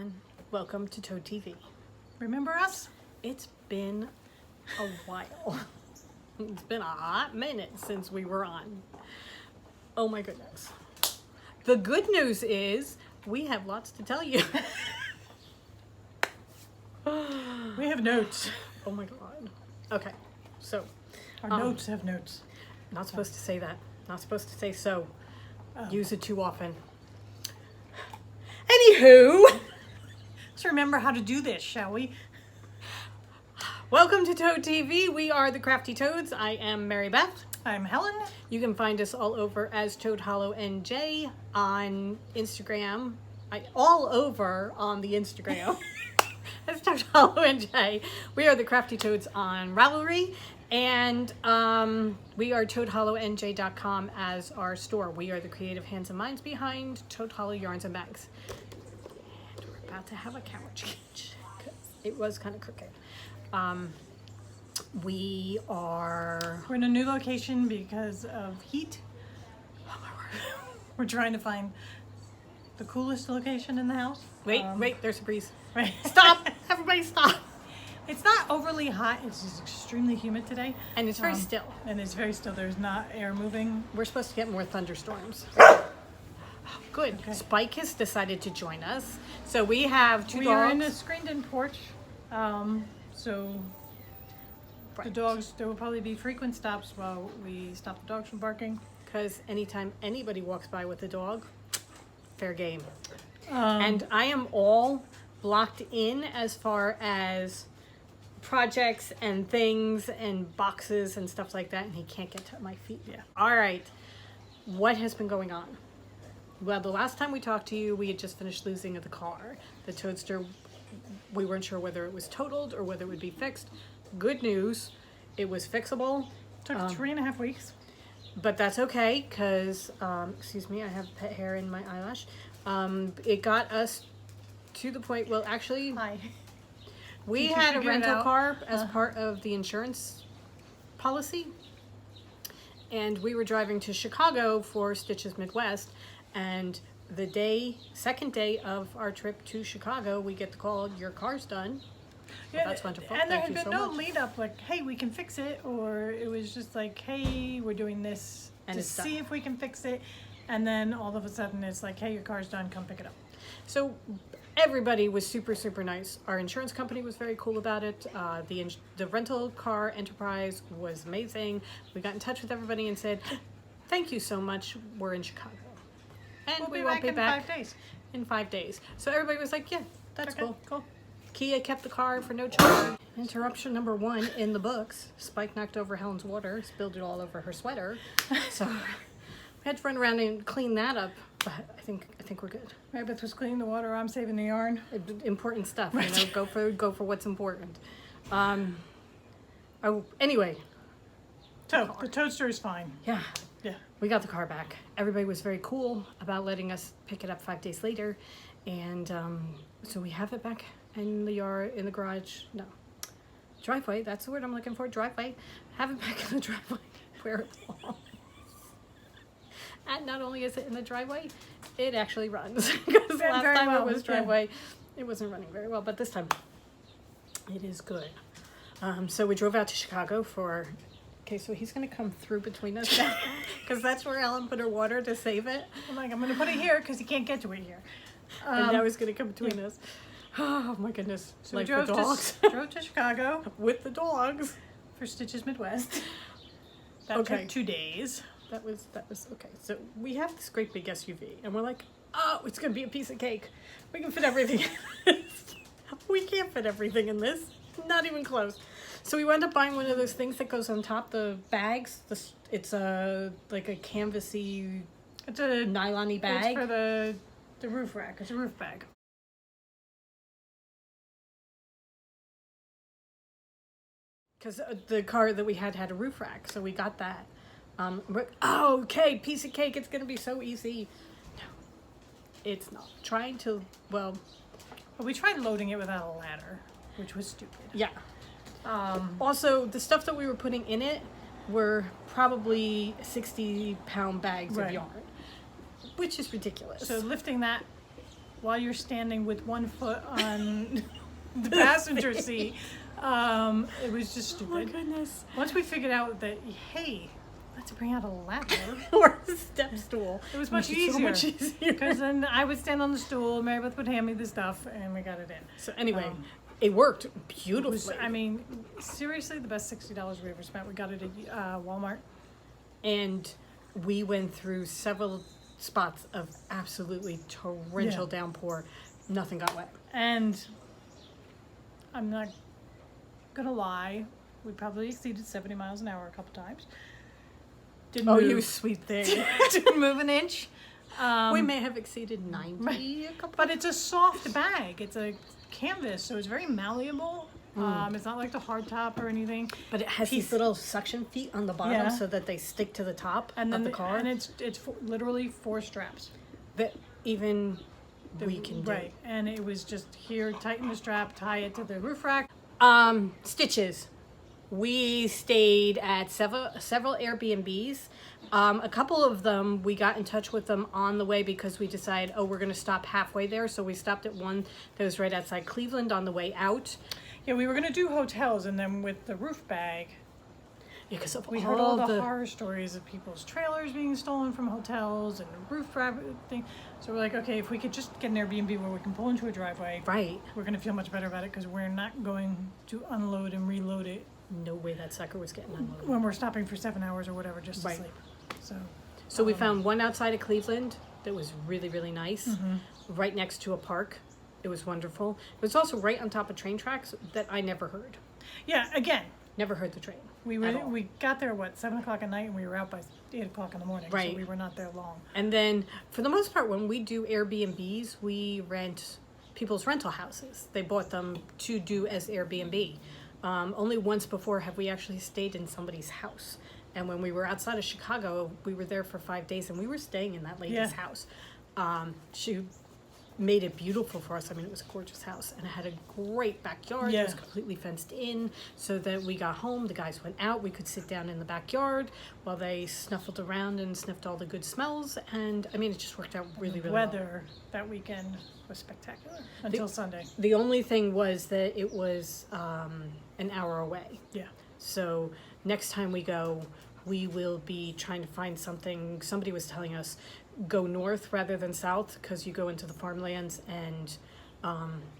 everyone. Welcome to Toad TV. Remember us? It's been a while. It's been a hot minute since we were on. Oh my goodness. The good news is we have lots to tell you. We have notes. Oh my god. Okay, so. Our notes have notes. Not supposed to say that. Not supposed to say so. Oh. Use it too often. Anywho. Let's remember how to do this, shall we? Welcome to Toad TV. We are the Crafty Toads. I am Mary Beth. I'm Helen. You can find us all over as Toad Hollow NJ on Instagram. All over on the Instagram. As Toad Hollow NJ. We are the Crafty Toads on Ravelry. And we are ToadHollowNJ.com as our store. We are the creative hands and minds behind Toad Hollow Yarns and Bags. And we're about to have a camera change because it was kind of crooked. We're in a new location because of heat. Oh my word. We're trying to find the coolest location in the house. Wait, there's a breeze. Right. Stop! Everybody stop! It's not overly hot. It's just extremely humid today. And it's very still. And it's very still. There's not air moving. We're supposed to get more thunderstorms. Good. Okay. Spike has decided to join us. So we have two dogs. We are in a screened-in porch. So Right. the dogs, there will probably be frequent stops while we stop the dogs from barking. Because anytime anybody walks by with a dog, fair game. Um, And I am all blocked in as far as projects and things and boxes and stuff like that, and he can't get to my feet. Yeah. All right. What has been going on? Well, the last time we talked to you, we had just finished losing the car. The Toadster, we weren't sure whether it was totaled or whether it would be fixed. Good news, it was fixable. took 3.5 weeks. But that's okay, because, excuse me, I have pet hair in my eyelash. It got us to the point, well, actually, Hi. we Did you had a figure it rental out? car as part of the insurance policy. And we were driving to Chicago for Stitches Midwest. And the second day of our trip to Chicago, we get the call, your car's done. Well, that's wonderful. And there Thank had you been so no much. lead up like, hey, we can fix it, or it was just like, hey, we're doing this And to it's see done. if we can fix it. And then all of a sudden it's like, hey, your car's done, come pick it up. So everybody was super, super nice. Our insurance company was very cool about it. The rental car enterprise was amazing. We got in touch with everybody and said, thank you so much. We're in Chicago. And we won't be back in 5 days. in 5 days. So everybody was like, yeah, that's Okay, cool. cool. Kia kept the car for no charge. Interruption number 1 in the books. Spike knocked over Helen's water, spilled it all over her sweater. So we had to run around and clean that up. But I think we're good. Mary Beth was cleaning the water, I'm saving the yarn. Important stuff, Right. you know, go for what's important. Anyway, So the toaster is fine. yeah, Yeah. we got the car back. Everybody was very cool about letting us pick it up 5 days later. And so we have it back in the yard, in the garage, no, driveway, that's the word I'm looking for, driveway. Have it back in the driveway where it belongs. And not only is it in the driveway, it actually runs. Because Yeah, last very time well, it was yeah. driveway, it wasn't running very well, but this time it is good. So we drove out to Chicago for, okay, so he's gonna come through between us now, because that's where Ellen put her water to save it. I'm like, I'm going to put it here because he can't get to it here. And now he's gonna come between us. Oh my goodness. So Like we the drove dogs. drove to Chicago With the dogs. for Stitches Midwest. That Okay. took 2 days. That was okay. So we have this great big SUV, and we're like, oh, it's gonna be a piece of cake. We can fit everything in this. We can't fit everything in this. Not even close. So we wound up buying one of those things that goes on top the bags. It's like a canvasy, It's a nylon-y bag. It's for the roof rack. It's a roof bag. Because the car that we had a roof rack, so we got that. Oh, okay, piece of cake. It's gonna be so easy. No, it's not. Trying to, well, But we tried loading it without a ladder, which was stupid. yeah. Also, the stuff that we were putting in it were probably 60-pound bags of Right. yarn, which is ridiculous. So lifting that while you're standing with one foot on the passenger seat. It was just stupid. Oh my goodness. Once we figured out that, hey, let's bring out a ladder. Or a step stool. It was much So easier. much easier. Because then I would stand on the stool, Mary Beth would hand me the stuff, and we got it in. So anyway, it worked It beautifully. was, I mean, seriously, the best $60 we ever spent. We got it at Walmart. And we went through several spots of absolutely torrential Yeah. downpour. Nothing got wet. And I'm not gonna lie, we probably exceeded 70 miles an hour a couple times. Didn't Oh, move. you sweet thing. Didn't move an inch. We may have exceeded 90 a couple. But it's a soft bag. It's a canvas, so it's very malleable. It's not like the hard top or anything. But it has these little suction feet on the bottom Yeah. so that they stick to the top And then of the car. and it's literally 4 straps. That even we can do. Right, and it was just here, tighten the strap, tie it to the roof rack. Stitches. We stayed at several Airbnbs. A couple of them, we got in touch with them on the way because we decided, we're going to stop halfway there. So we stopped at one that was right outside Cleveland on the way out. Yeah, we were gonna do hotels, and then with the roof bag, Yeah, because of we heard all the horror stories of people's trailers being stolen from hotels and the roof rack thing. So we're like, okay, if we could just get an Airbnb where we can pull into a driveway, Right. we're gonna feel much better about it because we're not going to unload and reload it No way that sucker was getting unloaded. when we're stopping for 7 hours or whatever just to Right. sleep. So we found one outside of Cleveland that was really, really nice, Mm-hmm. right next to a park. It was wonderful. It was also right on top of train tracks that I never heard. Yeah, again, Never heard the train. we at all. we got there 7 o'clock at night, and we were out by 8 o'clock in the morning. Right. So we were not there long. And then, for the most part, when we do Airbnbs, we rent people's rental houses. They bought them to do as Airbnb. Only once before have we actually stayed in somebody's house. And when we were outside of Chicago, we were there for 5 days, and we were staying in that lady's Yeah. house. She made it beautiful for us. I mean, it was a gorgeous house, and it had a great backyard. It was Yeah. completely fenced in, so that we got home, the guys went out, we could sit down in the backyard while they snuffled around and sniffed all the good smells, and I mean, it just worked out really, really well. Weather that weekend was spectacular until Sunday. The only thing was that it was an hour away. Yeah. So next time we go, we will be trying to find something. Somebody was telling us go north rather than south because you go into the farmlands and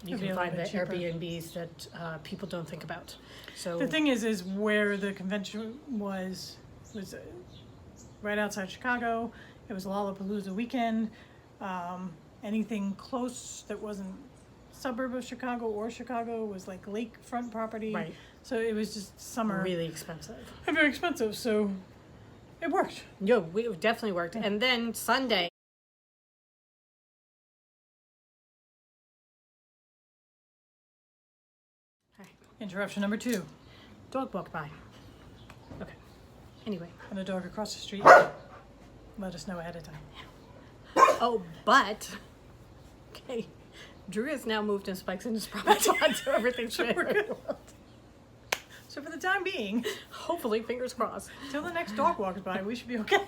you It'll be can a find the little bit cheaper. Airbnbs that people don't think about. So The thing is where the convention was right outside Chicago. It was Lollapalooza weekend. Anything close that wasn't suburb of Chicago or Chicago was like lakefront property. Right. So it was just summer really expensive. and very expensive. So it worked. No, it definitely worked. And then Sunday. Interruption number 2. Dog walked by. Okay. Anyway. And a dog across the street. Let us know ahead of time. Oh, but okay. Drew has now moved and Spike's in his property, so everything's So good. we're good. So for the time being, Hopefully, fingers crossed. till the next dog walks by, we should be okay.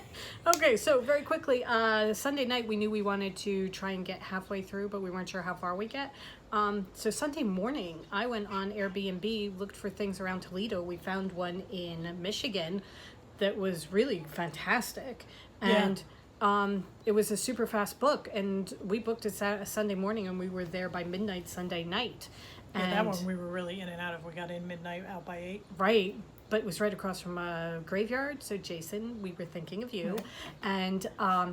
Okay, so very quickly, Sunday night we knew we wanted to try and get halfway through, but we weren't sure how far we get. So Sunday morning, I went on Airbnb, looked for things around Toledo. We found one in Michigan that was really fantastic, and it was a super fast book. And we booked it Sunday morning, and we were there by midnight Sunday night. Yeah, that And- one we were really in and out of. We got in midnight, out by 8. Right, but it was right across from a graveyard. So Jason, we were thinking of you, and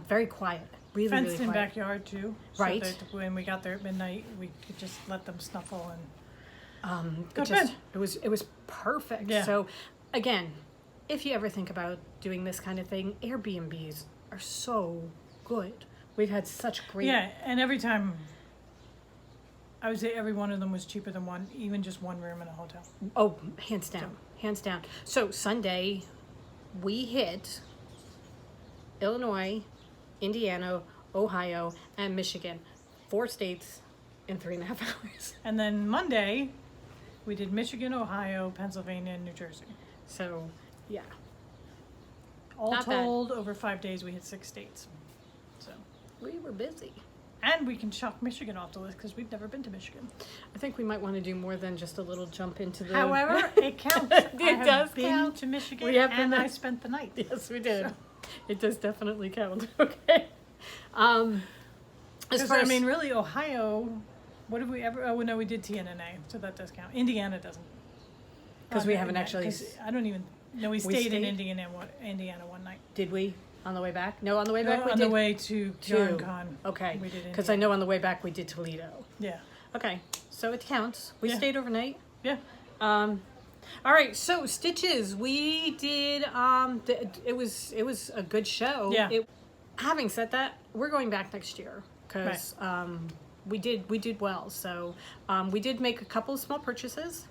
very quiet, really, Fenced really in quiet. backyard too. Right. So that when we got there at midnight, we could just let them snuffle and It just it was perfect. Yeah. So again, if you ever think about doing this kind of thing, Airbnbs are so good. We've had such great. yeah. And every time, I would say every one of them was cheaper than one, even just one room in a hotel. Oh, hands down, hands down. So Sunday, we hit Illinois, Indiana, Ohio, and Michigan, 4 states in 3.5 hours. And then Monday, we did Michigan, Ohio, Pennsylvania, and New Jersey. So, yeah. All Not bad. told, over 5 days, we hit 6 states. So We were busy. And we can chalk Michigan off the list because we've never been to Michigan. I think we might want to do more than just a little jump into the... However, it counts. I have does been count. to Michigan We have and been I there. spent the night. Yes, we did. So- It does definitely count. Okay. As Because, far I as... mean, really, Ohio, what have we ever... Oh, no, we did TNNA, so that does count. Indiana doesn't. 'Cause we haven't actually 'cause I don't even... No, we stayed in Indiana one night. Did we? On the way back? No, on the way No, back we on did... the way to YarnCon. Okay. We did Because I know on the way back we did Toledo. Yeah. Okay. So it counts. We Yeah. stayed overnight. Yeah. All right, so Stitches, we did. It was a good show. Yeah. Having said that, we're going back next year because we did well. So we did make a couple of small purchases.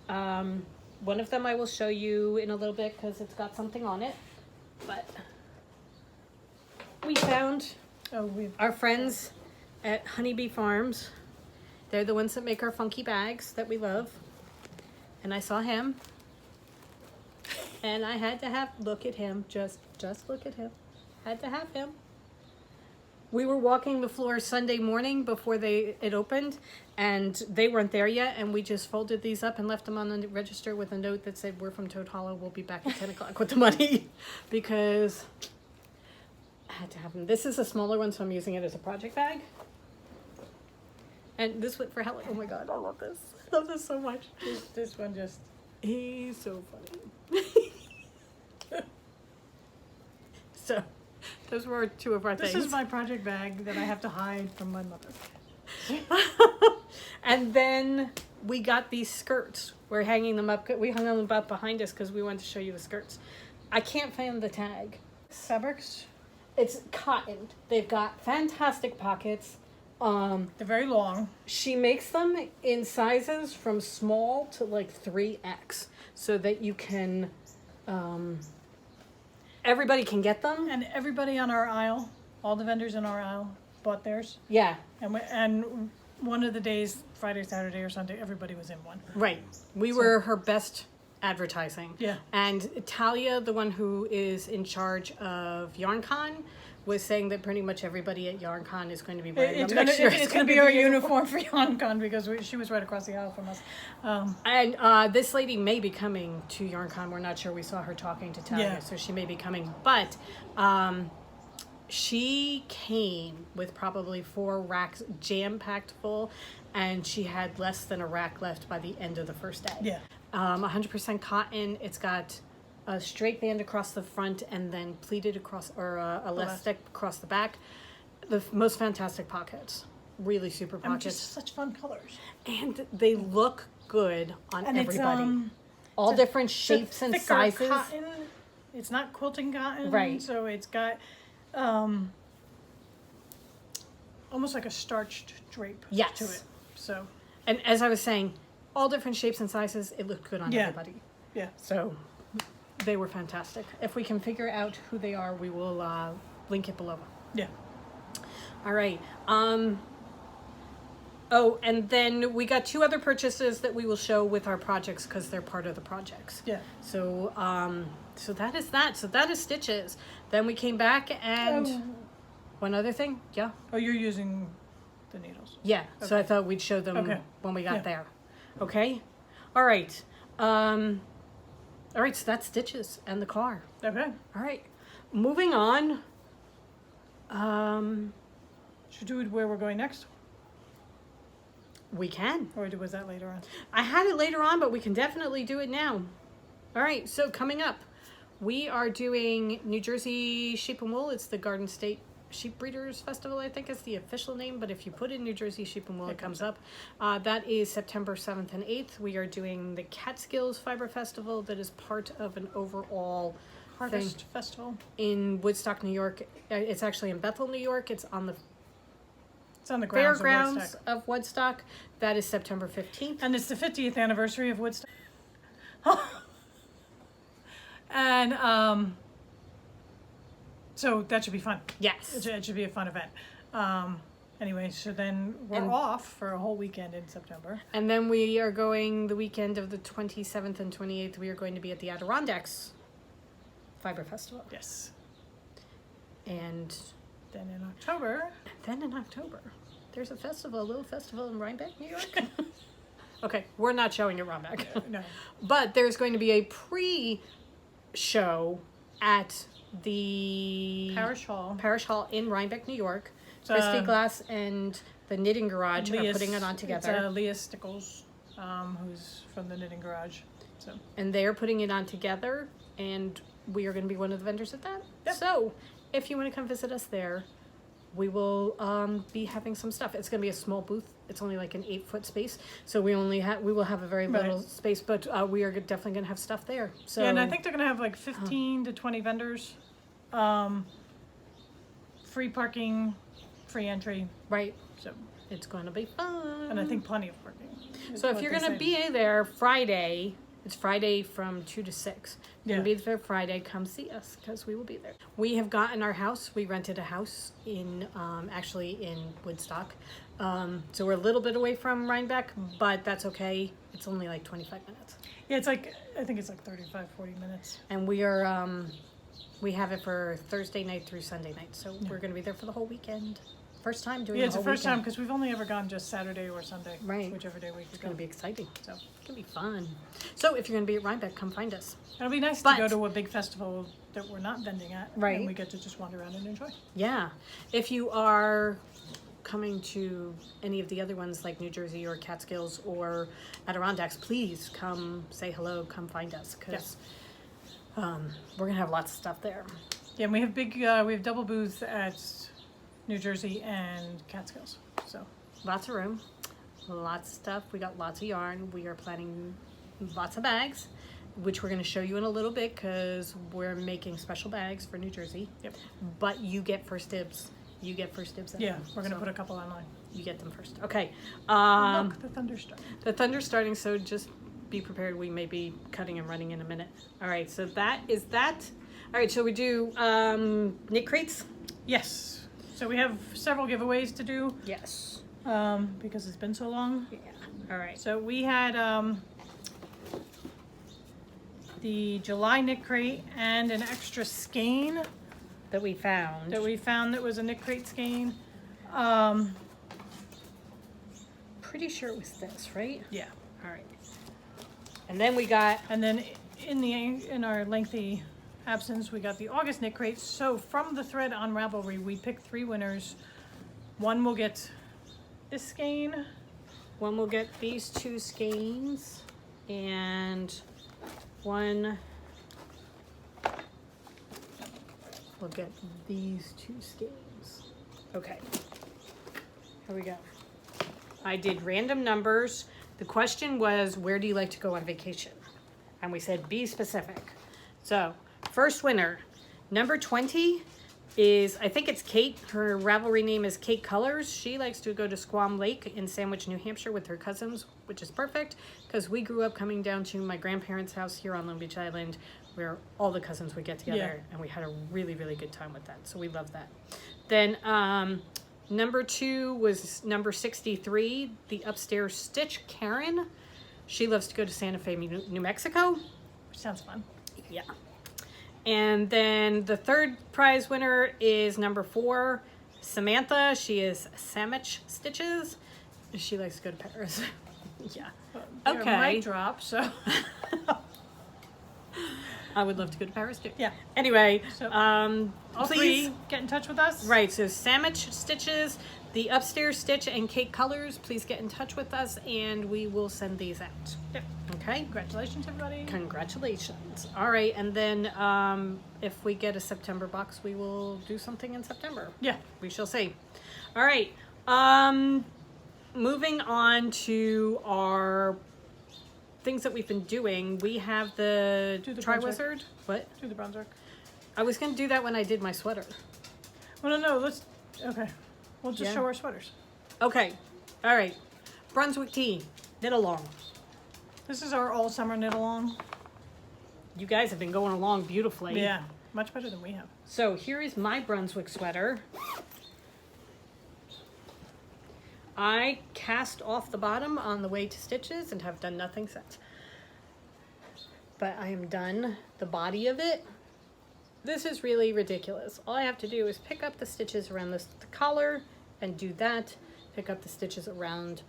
One of them I will show you in a little bit because it's got something on it. But we found our friends at Honeybee Farms. They're the ones that make our funky bags that we love. And I saw him. And I had to look at him. Just look at him. Had to have him. We were walking the floor Sunday morning before it opened, and they weren't there yet, and we just folded these up and left them on the register with a note that said, "We're from Toad Hollow, we'll be back at 10 o'clock with the money," because I had to have them. This is a smaller one, so I'm using it as a project bag. And this went for Helen. Oh my god, I love this. I love this so much. This one just... He's so funny. So, those were two of our This things. is my project bag that I have to hide from my mother. And then we got these skirts. We're hanging them up. We hung them up behind us because we wanted to show you the skirts. I can't find the tag. Fabrics, It's cotton. They've got fantastic pockets. they're very long. She makes them in sizes from small to like 3X so that you can, everybody can get them. And everybody on our aisle, all the vendors in our aisle bought theirs. Yeah, And one of the days, Friday, Saturday, or Sunday, everybody was in one. right. We were her best advertising. Yeah. And Talia, the one who is in charge of YarnCon, was saying that pretty much everybody at YarnCon is going to be wearing It's them gonna, next year. it's gonna be our uniform for YarnCon because she was right across the aisle from us. And this lady may be coming to YarnCon. We're not sure. We saw her talking to Talia, Yeah. so she may be coming. But she came with probably 4 racks jam-packed full, and she had less than a rack left by the end of the first day. Yeah. 100% cotton. It's got a straight band across the front and then pleated across, or elastic across the back. The most fantastic pockets. Really super And pockets. just such fun colors. And they look good on And everybody. All it's a- different it's a shapes and thicker sizes. Cotton. It's not quilting cotton. Right. So it's got almost like a starched drape Yes. to it. So, And as I was saying, all different shapes and sizes. It looked good on Yeah. everybody. yeah. So they were fantastic. If we can figure out who they are, we will link it below. Yeah. All right. Oh, and then we got 2 other purchases that we will show with our projects because they're part of the projects. Yeah. So, so that is that. So that is Stitches. Then we came back and one other thing. Yeah. Oh, you're using the needles. Yeah. So I Okay. thought we'd show them Okay. when we got Yeah. there. Okay. All right. All right. So that's Stitches and the car. Okay. All right. Moving on. Should we do where we're going next? We can. Or was that later on? I had it later on, but we can definitely do it now. All right, so coming up, we are doing New Jersey Sheep and Wool. It's the Garden State Sheep Breeders Festival, I think is the official name, but if you put in New Jersey Sheep and Wool, it comes up. That is September 7th and 8th. We are doing the Catskills Fiber Festival that is part of an overall Harvest thing Festival. in Woodstock, New York. It's actually in Bethel, New York. It's on the It's on the grounds fairgrounds of Woodstock. of Woodstock. That is September 15th. And it's the 50th anniversary of Woodstock. And so that should be fun. Yes. It should be a fun event. Anyway, so then we're And- off for a whole weekend in September. And then we are going the weekend of the 27th and 28th. We are going to be at the Adirondacks Fiber Festival. Yes. And Then in October, there's a festival, a little festival in Rhinebeck, New York. Okay, we're not showing at Rhinebeck. no, But there's going to be a pre-show at the Parish Hall. In Rhinebeck, New York. It's, Christy Glass and the Knitting Garage are putting it on together. It's Leah Stickles, who's from the Knitting Garage. So. And they are putting it on together, and we are going to be one of the vendors at that. Yep. So if you want to come visit us there, we will be having some stuff. It's going to be a small booth. It's only like an 8-foot space, so we will have a very little space, but we are definitely going to have stuff there. So Yeah, and I think they're going to have like 15 to 20 vendors, free parking, free entry. Right. So It's going to be fun. and I think plenty of parking. So if you're going to be there Friday, it's Friday from 2 to 6. You're going to be there Friday, come see us because we will be there. We have gotten our house. We rented a house in, actually in Woodstock. So we're a little bit away from Rhinebeck, but that's okay. It's only like 25 minutes. Yeah, it's like, I think it's like 35, 40 minutes. And we are, we have it for Thursday night through Sunday night. So we're going to be there for the whole weekend. First time doing Yeah, the it's whole the first time weekend. because we've only ever gone just Saturday or Sunday. Right. Whichever day we could It's go. going to be exciting. So it's going to be fun. So if you're going to be at Rhinebeck, come find us. It'll be nice But- to go to a big festival that we're not vending at. Right. And we get to just wander around and enjoy. Yeah. If you are coming to any of the other ones like New Jersey or Catskills or Adirondacks, please come say hello, come find us because we're going to have lots of stuff there. Yeah, and we have we have double booths at New Jersey and Catskills. So Lots of room, lots of stuff. We got lots of yarn. We are planning lots of bags, which we're going to show you in a little bit because we're making special bags for New Jersey. Yep. But you get first dibs. You get first dibs. At yeah, them. we're gonna So put a couple online. You get them first. Okay. Look, the thunder's starting. The thunder's starting, so just be prepared. We may be cutting and running in a minute. All right, so that is that. All right, so we do knit crates? Yes. So we have several giveaways to do Yes. because it's been so long. Yeah. All right. So we had the July knit crate and an extra skein That we found. that was a knit crate skein. Pretty sure it was this, right? Yeah. All right. And then we got, And then in our lengthy absence, we got the August knit crates. So from the thread on Ravelry, we picked 3 winners. One will get this skein. one will get these 2 skeins, and one will get these 2 skeins. Okay. Here we go. I did random numbers. The question was, where do you like to go on vacation? And we said, be specific. So, first winner, number 20 is, I think it's Kate. Her Ravelry name is Kate Colors. She likes to go to Squam Lake in Sandwich, New Hampshire with her cousins, which is perfect because we grew up coming down to my grandparents' house here on Long Beach Island where all the cousins would get together and we had a really, really good time with that. So we love that. Then number 2 was number 63, the Upstairs Stitch, Karen. She loves to go to Santa Fe, New Mexico. Which sounds fun. Yeah. And then the third prize winner is number 4, Samantha. She is Sandwich Stitches. She likes to go to Paris. Yeah. They're Okay. mic drop, so I would love to go to Paris too. yeah. Anyway, So, all All please. 3 get in touch with us. Right, so Sandwich Stitches, the Upstairs Stitch, and Kate Colors, please get in touch with us and we will send these out. Yep. Okay? Congratulations, everybody. Congratulations. All right, and then if we get a September box, we will do something in September. Yeah. We shall see. All right, moving on to our things that we've been doing. We have the Do the Tri-Wizard. What? Do the bronze work. I was going to do that when I did my sweater. Well, no, let's. Okay. We'll just Yeah. show our sweaters. Okay. All right. Brunswick tea. Knit along. This is our all summer knit along. You guys have been going along beautifully. Yeah. Much better than we have. So here is my Brunswick sweater. I cast off the bottom on the way to stitches and have done nothing since. But I am done the body of it. this is really ridiculous. All I have to do is pick up the stitches around the collar and do that. Pick up the stitches around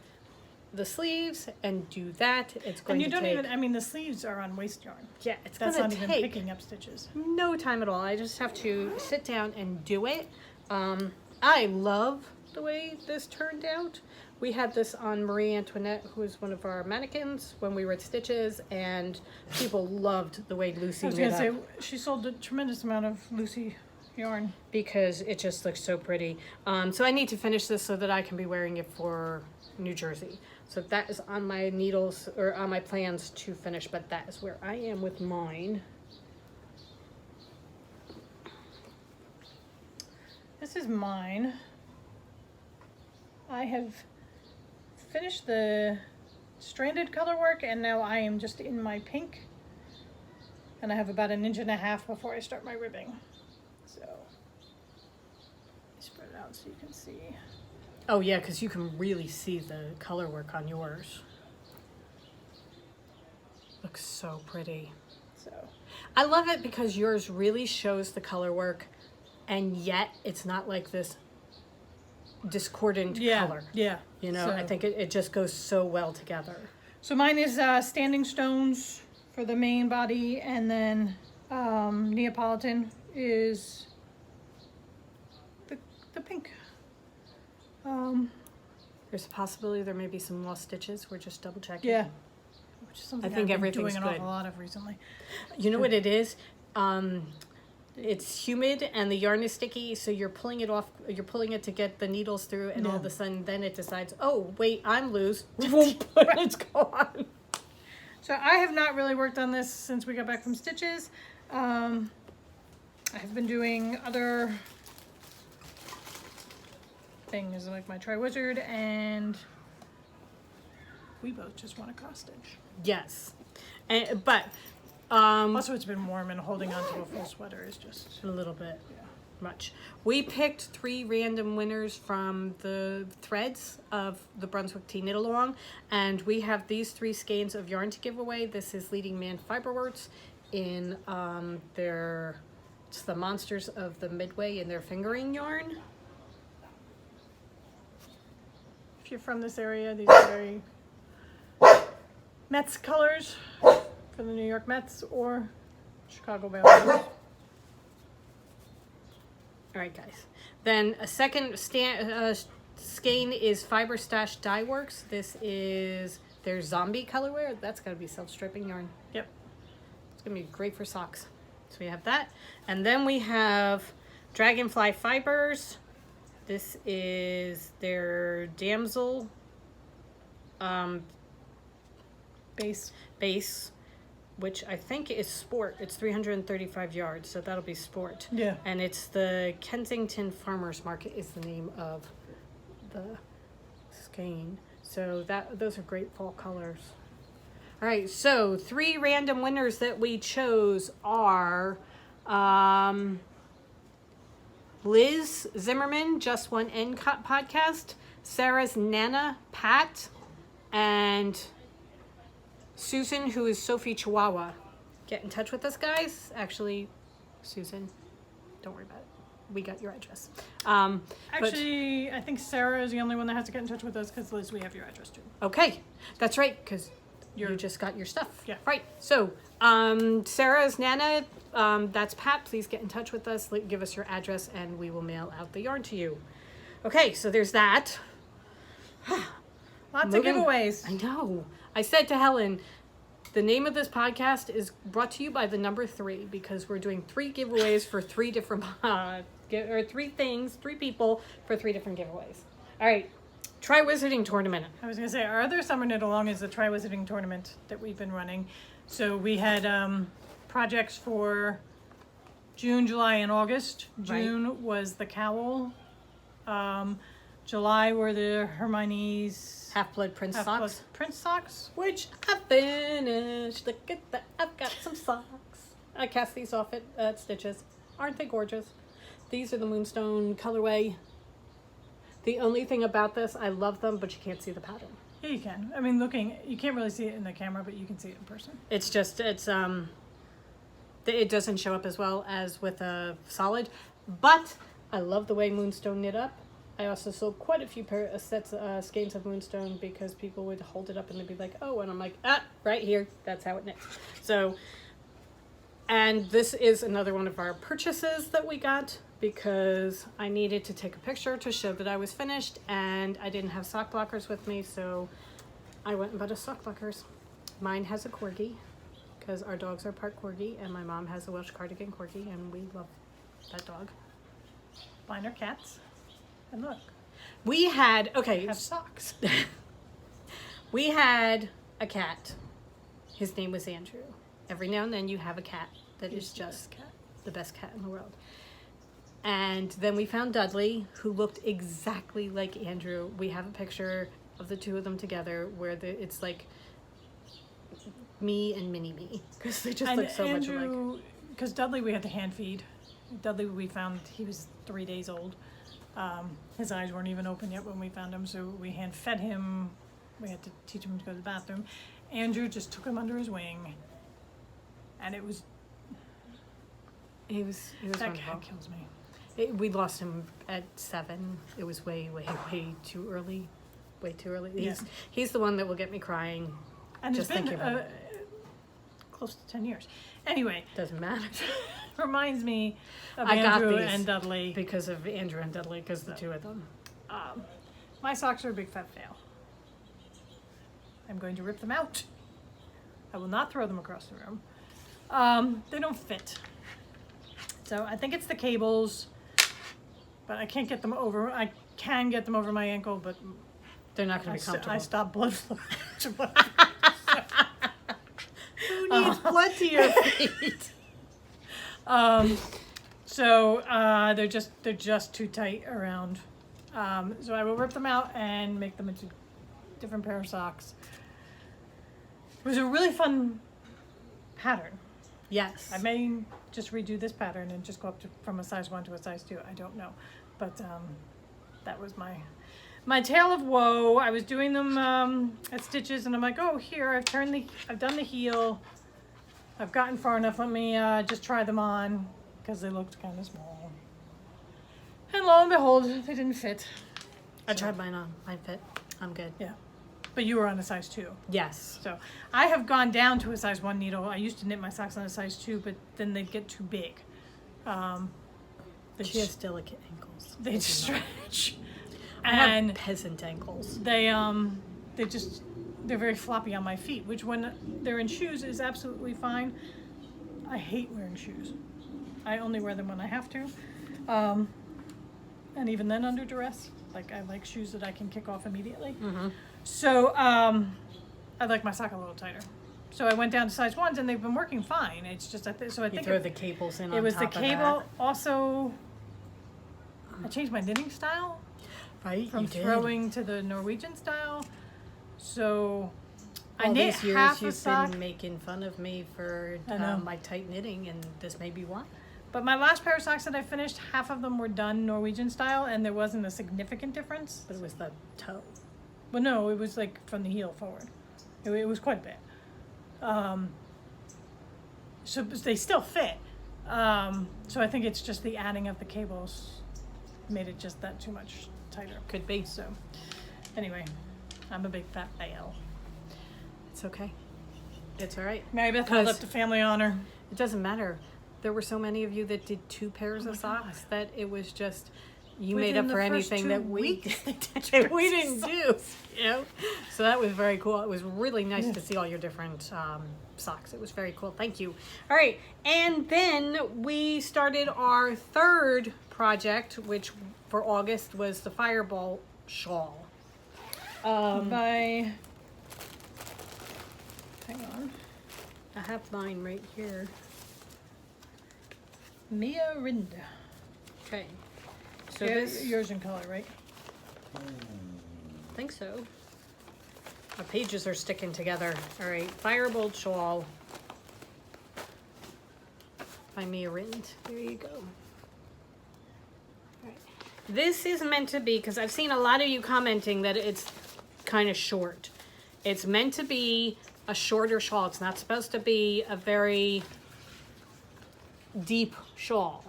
the sleeves and do that. It's going And you to don't take, even, I mean, the sleeves are on waist yarn. yeah, it's That's going not to even take picking up stitches. no time at all. I just have to sit down and do it. I love the way this turned out. We had this on Marie Antoinette, who is one of our mannequins, when we were at Stitches, and people loved the way Lucy I was knit gonna up say, she sold a tremendous amount of Lucy yarn. because it just looks so pretty. So I need to finish this so that I can be wearing it for New Jersey. So that is on my needles, or on my plans to finish, but that is where I am with mine. This is mine. I have finished the stranded color work and now I am just in my pink. And I have about 1.5 inches before I start my ribbing. So, spread it out so you can see. Oh yeah, because you can really see the color work on yours. Looks so pretty. So, I love it because yours really shows the color work, and yet it's not like this discordant color. Yeah. You know, So- I think it just goes so well together. So mine is standing stones for the main body, and then Neapolitan is the pink. There's a possibility there may be some lost stitches. We're just double checking. Yeah. Which is something I think I've been everything's doing an good. awful lot of recently. You know what it is? It's humid and the yarn is sticky, so you're pulling it off. You're pulling it to get the needles through, and all of a sudden, then it decides, oh wait, I'm loose. It's gone. So I have not really worked on this since we got back from Stitches. I have been doing other things like my Tri-Wizard, and we both just want a cross stitch. Yes, but Also, it's been warm and holding on to a full sweater is just a little bit yeah. much. We picked 3 random winners from the threads of the Brunswick Tea Knit Along, and we have these 3 skeins of yarn to give away. This is Leading Man Fiberworks in it's the Monsters of the Midway in their fingering yarn. If you're from this area, these are very Mets colors for the New York Mets or Chicago Bears. All right, guys. Then a second skein is Fiber Stash Dye Works. This is their zombie colorway. That's got to be self-stripping yarn. Yep. It's going to be great for socks. So we have that. And then we have Dragonfly Fibers. This is their Damsel base, which I think is sport. It's 335 yards, so that'll be sport. Yeah. And it's the Kensington Farmers Market is the name of the skein. So those are great fall colors. All right, so 3 random winners that we chose are Liz Zimmerman, Just One N podcast, Sarah's Nana Pat, and Susan, who is Sophie Chihuahua. Get in touch with us, guys. Actually, Susan, don't worry about it. We got your address. Actually, I think Sarah is the only one that has to get in touch with us because Liz, we have your address too. Okay, that's right, because you just got your stuff. Yeah. Right. So, Sarah's Nana, that's Pat. Please get in touch with us. Give us your address, and we will mail out the yarn to you. Okay, so there's that. Lots of giveaways. I know. I said to Helen, the name of this podcast is brought to you by the number 3 because we're doing 3 giveaways for 3 different, or 3 things, 3 people for 3 different giveaways. All right. Try Wizarding Tournament. I was going to say, our other Summer Knit Along is the Tri-Wizarding Tournament that we've been running. So we had projects for June, July, and August. June was the cowl. July were the Hermione's Half-Blood Prince socks. Prince socks. Which I finished. Look at that. I've got some socks. I cast these off at Stitches. Aren't they gorgeous? These are the Moonstone colorway. The only thing about this, I love them, but you can't see the pattern. Yeah, you can. I mean, you can't really see it in the camera, but you can see it in person. It's It doesn't show up as well as with a solid, but I love the way Moonstone knit up. I also sold quite a few skeins of Moonstone because people would hold it up and they'd be like, oh, and I'm like, right here, that's how it knits. So, and this is another one of our purchases that we got because I needed to take a picture to show that I was finished, and I didn't have sock blockers with me, so I went and bought a sock blockers. Mine has a corgi because our dogs are part corgi, and my mom has a Welsh cardigan corgi, and we love that dog. Mine are cats. And look, We had, okay, have socks. we had a cat. His name was Andrew. Every now and then you have a cat that is just the best cat in the world. And then we found Dudley, who looked exactly like Andrew. We have a picture of the two of them together where it's like me and mini me, because they just look so much alike. Because Dudley we had to hand feed. Dudley we found, he was 3 days old. His eyes weren't even open yet when we found him, so we hand fed him. We had to teach him to go to the bathroom. Andrew just took him under his wing, and it was that wonderful. cat kills me. We lost him at 7. It was way too early. Way too early. He's the one that will get me crying. And just it's been thinking about it. close to 10 years. Anyway, Doesn't matter. reminds me of I got Andrew these and Dudley. because of Andrew and Dudley, because the two of them. My socks are a big fat fail. I'm going to rip them out. I will not throw them across the room. They don't fit. So I think it's the cables, but I can't get them over. I can get them over my ankle, but They're not going to be comfortable. I stopped blood flow. Who needs blood to your feet? So they're just too tight around. So I will rip them out and make them into different pair of socks. It was a really fun pattern. Yes. I may just redo this pattern and just go up from a size 1 to a size 2. I don't know, but that was my tale of woe. I was doing them at Stitches, and I'm like, oh, here I've done the heel. I've gotten far enough. Let me just try them on because they looked kind of small. And lo and behold, they didn't fit. I tried mine on. Mine fit. I'm good. Yeah, but you were on a size 2. Yes. So I have gone down to a size 1 needle. I used to knit my socks on a size 2, but then they'd get too big. She has delicate ankles. They'd stretch. I have peasant ankles. They're very floppy on my feet, which when they're in shoes is absolutely fine. I hate wearing shoes. I only wear them when I have to. And even then under duress. Like I like shoes that I can kick off immediately. Mm-hmm. So I like my sock a little tighter. So I went down to size 1s and they've been working fine. It's just I think You throw the cables in on it was top the of cable. that. Also, I changed my knitting style Right, from you did. throwing to the Norwegian style. So I All knit these years half a you've sock. been making fun of me for I know. my tight knitting, and this may be why. But my last pair of socks that I finished, half of them were done Norwegian style, and there wasn't a significant difference. But it was the toe. Well, no, it was like from the heel forward. It was quite bad. So they still fit. So I think it's just the adding of the cables made it just that too much tighter. Could be. So anyway, I'm a big fat fail. It's okay. It's all right. Mary Beth held up Because to family honor. it doesn't matter. There were so many of you that did 2 pairs Oh of my God. socks that it was just you Within made up the for first anything 2 that we weeks, that we didn't do. You know, so that was very cool. It was really nice to see all your different socks. It was very cool. Thank you. All right, and then we started our 3rd project, which for August was the Fireball shawl. By hang on, I have mine right here. Mia Rinda. Okay. So this, Yours in color, right? I think so. The pages are sticking together. All right, Firebolt shawl by Mia Rind. There you go. All right. This is meant to be, because I've seen a lot of you commenting that it's kind of short. It's meant to be a shorter shawl. It's not supposed to be a very deep shawl.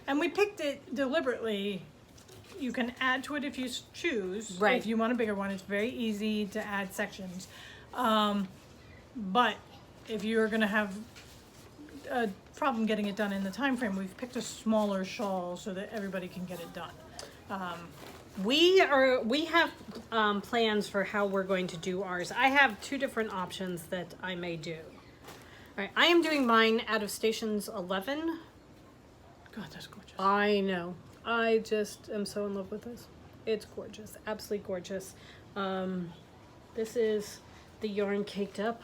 And we picked it deliberately. You can add to it if you choose. Right. If you want a bigger one, it's very easy to add sections. But if you're going to have a problem getting it done in the time frame, we've picked a smaller shawl so that everybody can get it done. We have plans for how we're going to do ours. I have 2 different options that I may do. All right, I am doing mine out of stations 11. God, that's gorgeous. I know. I just am so in love with this. It's gorgeous, absolutely gorgeous. This is the yarn caked up.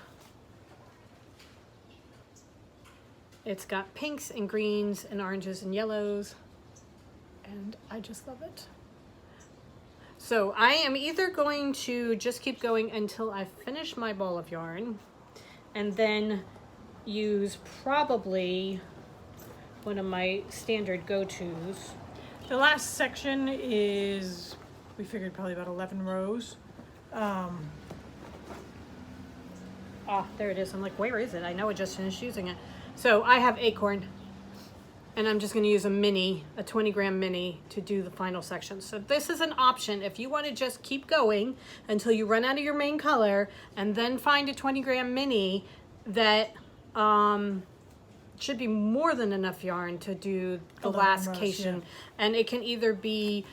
It's got pinks and greens and oranges and yellows, and I just love it. So I am either going to just keep going until I finish my ball of yarn, and then use probably one of my standard go-tos. The last section is, we figured probably about 11 rows. Oh, there it is. I'm like, where is it? I know I just finished using it. So I have acorn, and I'm just going to use a 20 gram mini to do the final section. So this is an option if you want to just keep going until you run out of your main color, and then find a 20 gram mini that should be more than enough yarn to do the 11 last rows, cation. yeah. And it can either be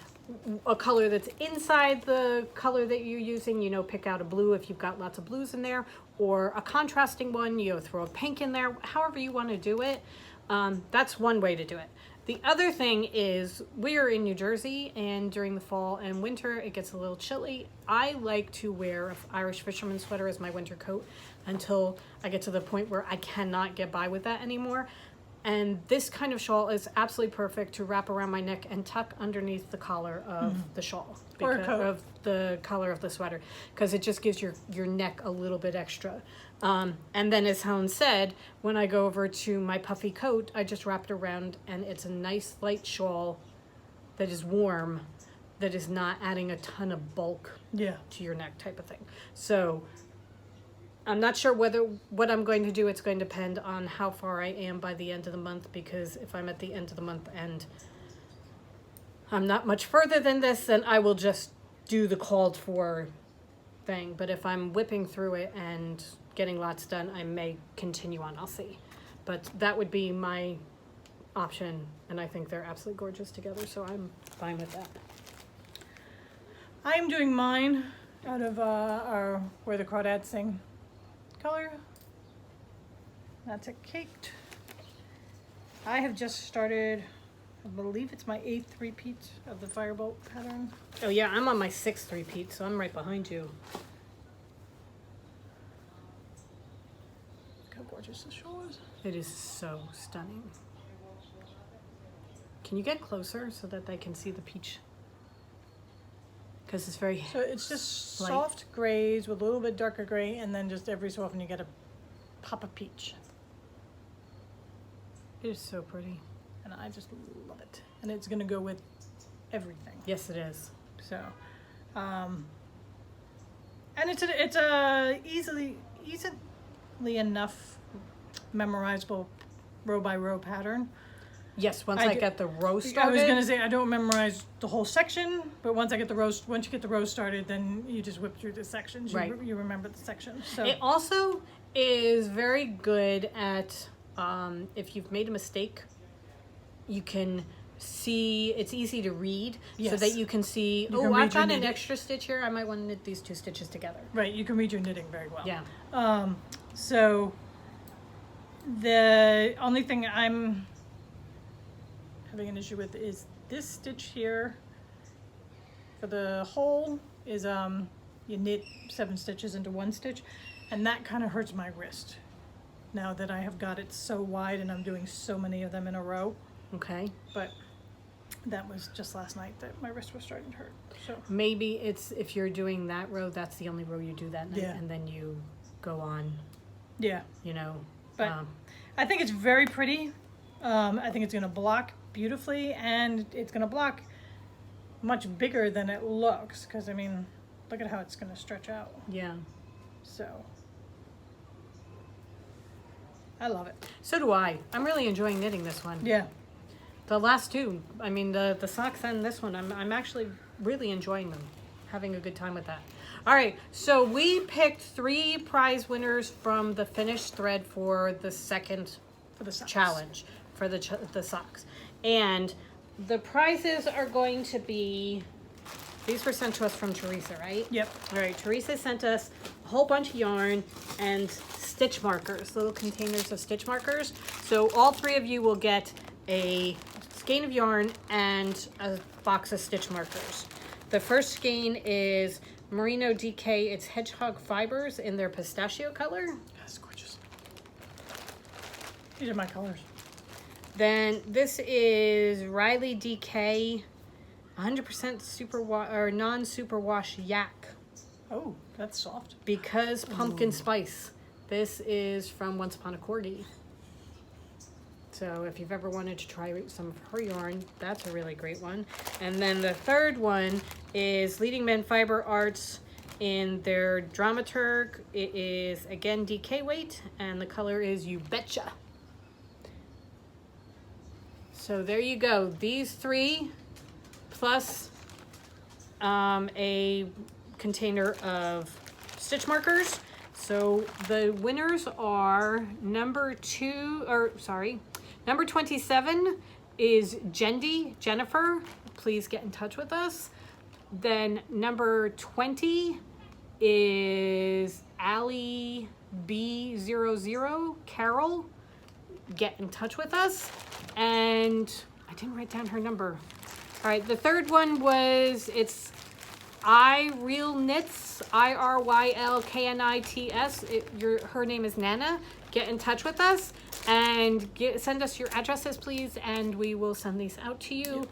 a color that's inside the color that you're using, you know, pick out a blue if you've got lots of blues in there, or a contrasting one, you know, throw a pink in there, however you want to do it. That's one way to do it. The other thing is, we are in New Jersey, and during the fall and winter it gets a little chilly. I like to wear an Irish fisherman sweater as my winter coat until I get to the point where I cannot get by with that anymore. And this kind of shawl is absolutely perfect to wrap around my neck and tuck underneath the collar of the shawl, Or a because coat. of the collar of the sweater, because it just gives your neck a little bit extra. And then, as Helen said, when I go over to my puffy coat, I just wrap it around, and it's a nice light shawl that is warm, that is not adding a ton of bulk Yeah. to your neck type of thing. So I'm not sure what I'm going to do. It's going to depend on how far I am by the end of the month, because if I'm at the end of the month and I'm not much further than this, then I will just do the called for thing. But if I'm whipping through it and getting lots done, I may continue on. I'll see. But that would be my option, and I think they're absolutely gorgeous together, so I'm fine with that. I'm doing mine out of our Where the Crawdads Sing color. That's a caked. I have just started, I believe it's my 8th repeat of the Firebolt pattern. Oh yeah, I'm on my 6th repeat, so I'm right behind you. Look how gorgeous this shawl is. It is so stunning. Can you get closer so that they can see the peach? Because it's very So it's just light. soft grays with a little bit darker gray, and then just every so often you get a pop of peach. It is so pretty. And I just love it. And it's gonna go with everything. Yes, it is. So, and it's a easily enough memorizable row by row pattern. Yes, once I I do- get the row I started. was gonna say I don't memorize the whole section, but once you get the row started, then you just whip through the sections. Right. You remember the sections. So It also is very good at, if you've made a mistake, you can see, it's easy to read, so Yes. that you can see, You can oh, read I've your got an knitting. extra stitch here, I might want to knit these 2 stitches together. right, you can read your knitting very well. Yeah. So the only thing I'm having an issue with is this stitch here. For the hole is you knit 7 stitches into 1 stitch, and that kind of hurts my wrist now that I have got it so wide and I'm doing so many of them in a row. Okay. But that was just last night that my wrist was starting to hurt. So Maybe it's, if you're doing that row, that's the only row you do that night, Yeah. and then you go on, yeah, you know. but I think it's very pretty. I think it's going to block beautifully, and it's going to block much bigger than it looks, because I mean, look at how it's going to stretch out. Yeah. So I love it. So do I. I'm really enjoying knitting this one. Yeah. The last two, I mean the socks and this one, I'm actually really enjoying them. Having a good time with that. All right, so we picked 3 prize winners from the finished thread for the second challenge for the socks. And the prizes are going to be, these were sent to us from Teresa, right? Yep. All right, Teresa sent us a whole bunch of yarn and stitch markers, little containers of stitch markers. So all 3 of you will get a skein of yarn and a box of stitch markers. The first skein is Merino DK. It's hedgehog fibers in their pistachio color. That's gorgeous. These are my colors. Then this is Riley DK, 100% non-superwash yak. Oh, that's soft. Because pumpkin spice. This is from Once Upon a Corgi. So if you've ever wanted to try some of her yarn, that's a really great one. And then the third one is Leading Men Fiber Arts in their Dramaturg. It is, again, DK weight, and the color is You Betcha. So there you go. These 3 plus a container of stitch markers. So the winners are number 27 is Jennifer. Please get in touch with us. Then number 20 is Ali B00, Carol. Get in touch with us. And I didn't write down her number. All right, the third one it's Real Knits, IRYLKNITS. Her name is Nana. Get in touch with us and send us your addresses, please, and we will send these out to you.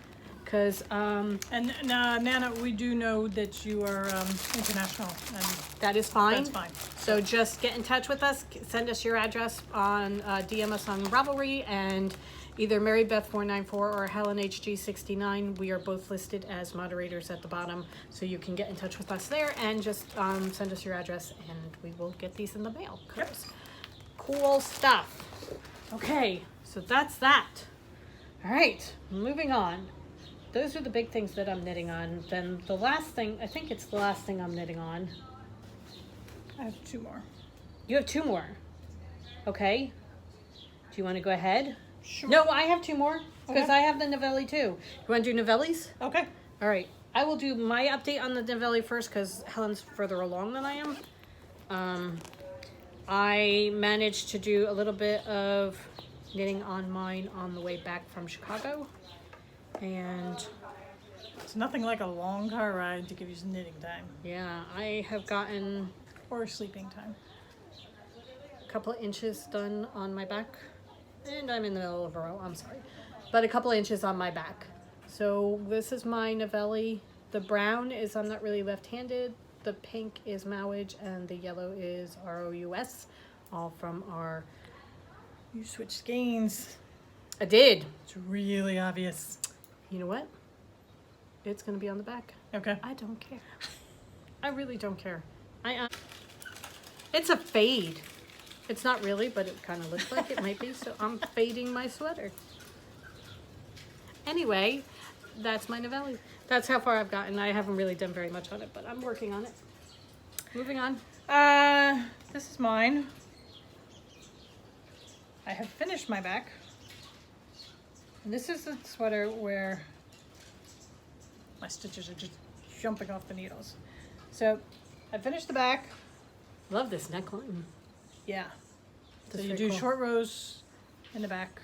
Because and Nana, we do know that you are international, and that is fine. That's fine. So just get in touch with us. Send us your address on DM us on Ravelry, and either MaryBeth494 or HelenHG69. We are both listed as moderators at the bottom, so you can get in touch with us there and just send us your address, and we will get these in the mail. Yep. Cool stuff. Okay, so that's that. All right, moving on. Those are the big things that I'm knitting on. Then the last thing, I think it's the last thing I'm knitting on. I have 2 more. You have 2 more. Okay. Do you want to go ahead? Sure. No, I have 2 more because Okay. I have the Novelli too. You want to do Novellis? Okay. All right. I will do my update on the Novelli first because Helen's further along than I am. I managed to do a little bit of knitting on mine on the way back from Chicago. And it's nothing like a long car ride to give you some knitting time. Yeah, I have gotten or sleeping time. A couple of inches done on my back, and I'm in the middle of a row. I'm sorry, but a couple of inches on my back. So this is my Novelli. The brown is I'm not really left-handed. The pink is Mowage, and the yellow is ROUS, all from our. You switched skeins. I did. It's really obvious. You know what? It's going to be on the back. Okay. I don't care. I really don't care. It's a fade. It's not really, but it kind of looks like it might be, so I'm fading my sweater. Anyway, that's my Novelli. That's how far I've gotten. I haven't really done very much on it, but I'm working on it. Moving on. This is mine. I have finished my back. And this is the sweater where my stitches are just jumping off the needles. So I finished the back. Love this neckline. Yeah. That's so you very do cool. short rows in the back.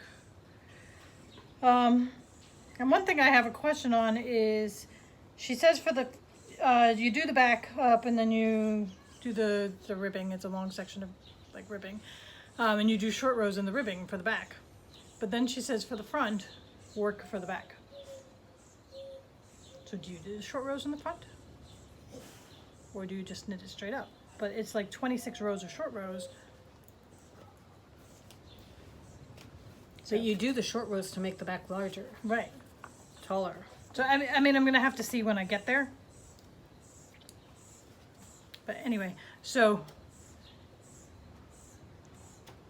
And one thing I have a question on is, she says for the, you do the back up and then you do the ribbing. It's a long section of like ribbing. And you do short rows in the ribbing for the back. But then she says for the front, work for the back. So do you do the short rows in the front? Or do you just knit it straight up? But it's like 26 rows of short rows. So you do the short rows to make the back larger, Right. taller. So I mean, I'm gonna have to see when I get there. But anyway, so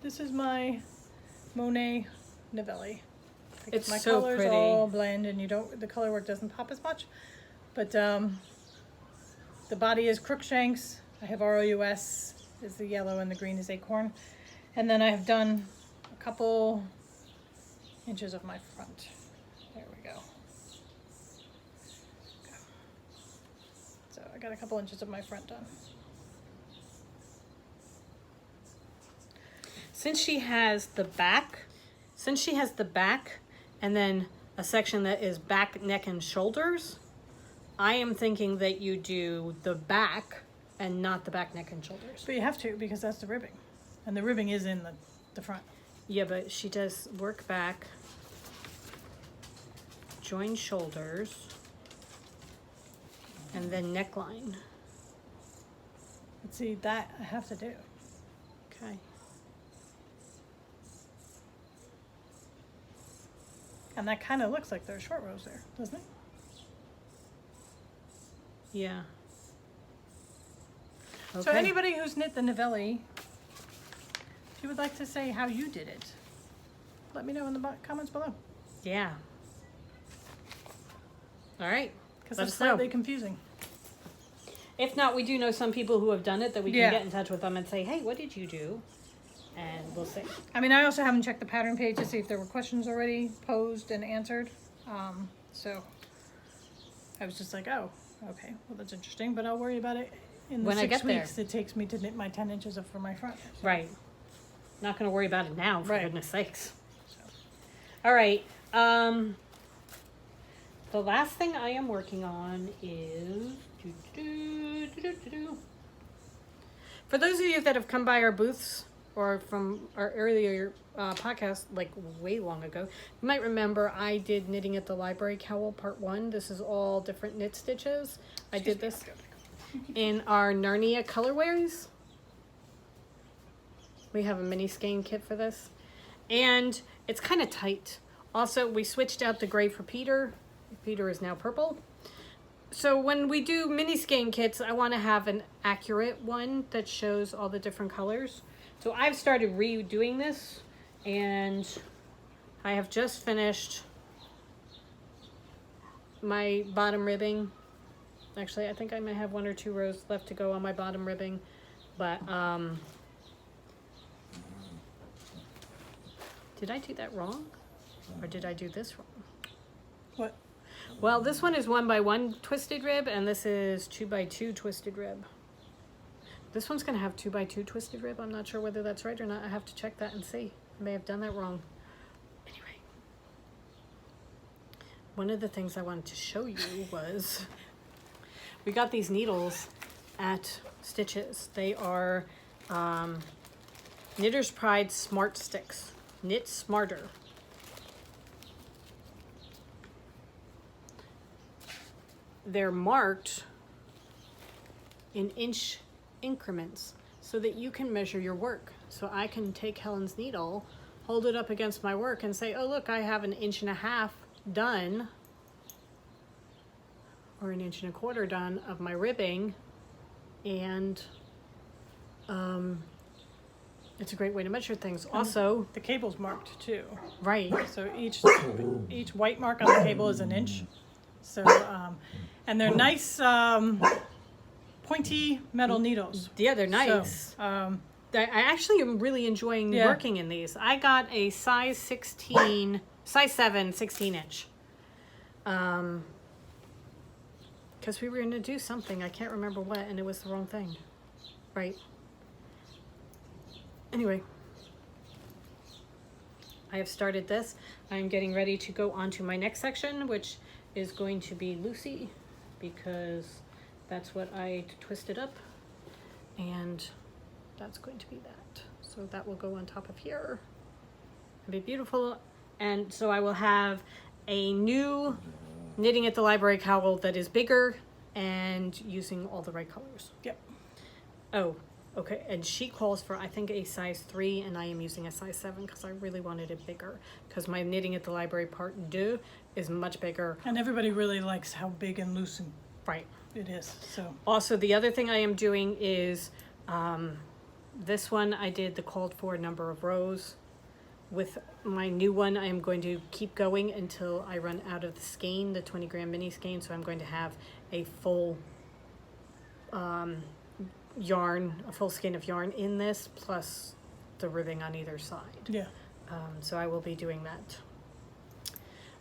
this is my Monet Novelli. It's my so colors pretty. all blend, and the color work doesn't pop as much. But the body is Crookshanks. I have ROUS is the yellow, and the green is Acorn. And then I have done a couple inches of my front. There we go. So I got a couple inches of my front done. Since she has the back, and then a section that is back, neck, and shoulders, I am thinking that you do the back and not the back, neck, and shoulders. But you have to, because that's the ribbing. And the ribbing is in the front. Yeah, but she does work back, join shoulders, and then neckline. But see, that I have to do. Okay. And that kind of looks like there's short rows there, doesn't it? Yeah. So Okay. anybody who's knit the Novelli, if you would like to say how you did it, let me know in the comments below. Yeah. All right. Because Let it's us know. slightly confusing. If not, we do know some people who have done it that we can Yeah. get in touch with them and say, hey, what did you do? And we'll see. I mean, I also haven't checked the pattern page to see if there were questions already posed and answered. So I was just like, oh, okay, well, that's interesting, but I'll worry about it in the When I 6 get there. weeks it takes me to knit my 10 inches up for my front. So, Right. Not going to worry about it now, for Right. goodness sakes. so. All right. The last thing I am working on is... For those of you that have come by our booths or from our earlier podcast, like way long ago, you might remember I did Knitting at the Library Cowl Part 1. This is all different knit stitches. I did this in our Narnia colorways. We have a mini skein kit for this. And it's kind of tight. Also, we switched out the gray for Peter. Peter is now purple. So when we do mini skein kits, I want to have an accurate one that shows all the different colors. So I've started redoing this, and I have just finished my bottom ribbing. Actually, I think I might have 1 or 2 rows left to go on my bottom ribbing, but did I do that wrong? Or did I do this wrong? What? Well, this one is 1x1 twisted rib, and this is 2x2 twisted rib. This one's going to have 2x2 twisted rib. I'm not sure whether that's right or not. I have to check that and see. I may have done that wrong. Anyway, one of the things I wanted to show you was we got these needles at Stitches. They are Knitter's Pride Smart Sticks. Knit Smarter. They're marked in inch increments so that you can measure your work. So I can take Helen's needle, hold it up against my work and say, oh look, I have 1.5 inches done, or 1.25 inches done of my ribbing, and it's a great way to measure things. Also, The cable's marked too. right, So each white mark on the cable is 1 inch. So, and they're nice pointy metal needles. yeah, they're nice. So, I actually am really enjoying Yeah. working in these. I got a size 7, 16 inch. Because we were going to do something, I can't remember what, and it was the wrong thing. Right. Anyway, I have started this. I'm getting ready to go on to my next section, which is going to be Lucy, because that's what I twisted up, and that's going to be that. So that will go on top of here and be beautiful. And so I will have a new Knitting at the Library cowl that is bigger and using all the right colors. yep. Oh, okay. And she calls for, I think, a size 3, and I am using a size 7 because I really wanted it bigger, because my Knitting at the Library Part 2 is much bigger. And everybody really likes how big and loose and Right. it is. So Also, the other thing I am doing is This one I did the called for number of rows. With my new one, I am going to keep going until I run out of the skein, the 20 gram mini skein. So I'm going to have a full yarn, a full skein of yarn in this, plus the ribbing on either side. Yeah. So I will be doing that.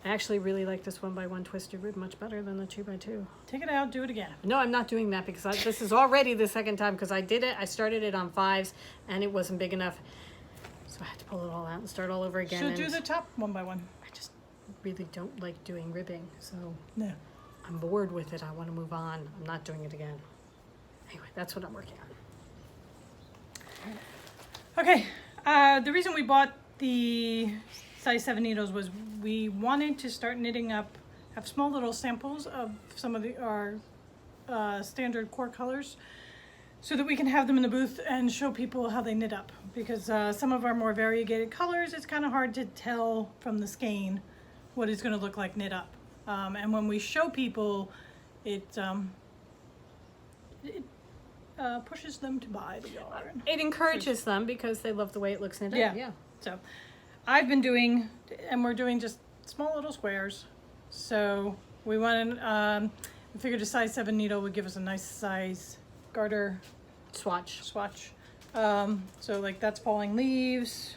I actually really like this 1x1 twisted rib much better than the 2x2. Take it out, do it again. No, I'm not doing that because this is already the second time because I did it. I started it on 5s and it wasn't big enough. So I had to pull it all out and start all over again. So and do the top 1x1. I just really don't like doing ribbing. So No. I'm bored with it. I want to move on. I'm not doing it again. Anyway, that's what I'm working on. Okay. The reason we bought the size 7 needles was we wanted to start knitting up, have small little samples of some of our standard core colors so that we can have them in the booth and show people how they knit up. Because some of our more variegated colors, it's kind of hard to tell from the skein what it's going to look like knit up. And when we show people, it pushes them to buy the yarn. It encourages them because they love the way it looks knitted. Yeah. So I've been doing, and we're doing just small little squares. So we wanted, we figured a size 7 needle would give us a nice size garter swatch. So like that's Falling Leaves.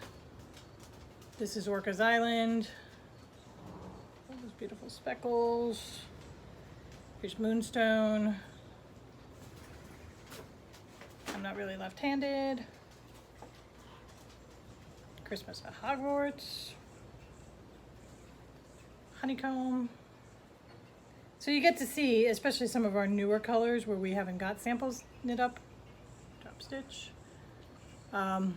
This is Orca's Island. All those beautiful speckles. Here's Moonstone. I'm not really left-handed. Christmas at Hogwarts. Honeycomb. So you get to see, especially some of our newer colors where we haven't got samples knit up. Top stitch. How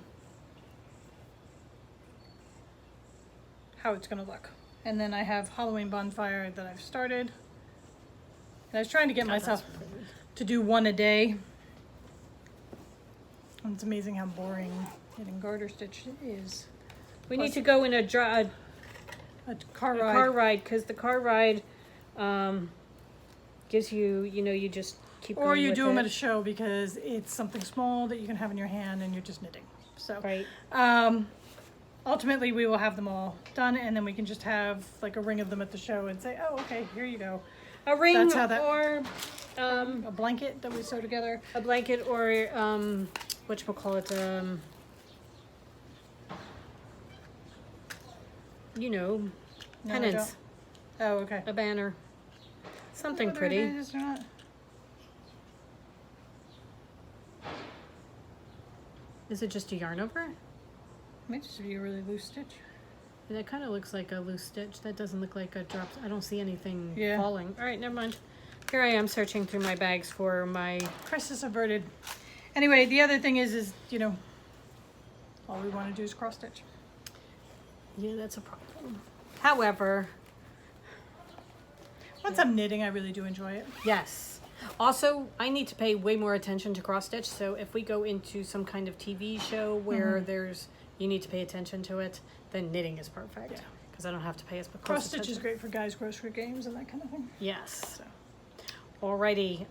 it's gonna look. And then I have Halloween Bonfire that I've started. And I was trying to get myself to do one a day. And it's amazing how boring knitting garter stitch is. We need to go in a car ride because the car ride gives you, you just keep going. Or you with do them it. at a show because it's something small that you can have in your hand and you're just knitting. So Right. Ultimately we will have them all done and then we can just have like a ring of them at the show and say, oh, okay, here you go. A ring That's how that- or A blanket that we sew together. a blanket or whatchamacallit, No, I pennants, don't. Oh, okay. a banner, something Whether pretty. it is or not. Is it just a yarn over? Might just be a really loose stitch. That kind of looks like a loose stitch. That doesn't look like a drop. I don't see anything Yeah. falling. All right, never mind. Here I am searching through my bags for my... Crisis averted. Anyway, the other thing is all we want to do is cross stitch. Yeah, that's a problem. However, Once I'm knitting, I really do enjoy it. yes. Also, I need to pay way more attention to cross stitch. So if we go into some kind of TV show where you need to pay attention to it, then knitting is perfect. Yeah. Because I don't have to pay as much Cross stitch attention. is great for guys' grocery games and that kind of thing. Yes. So Alrighty.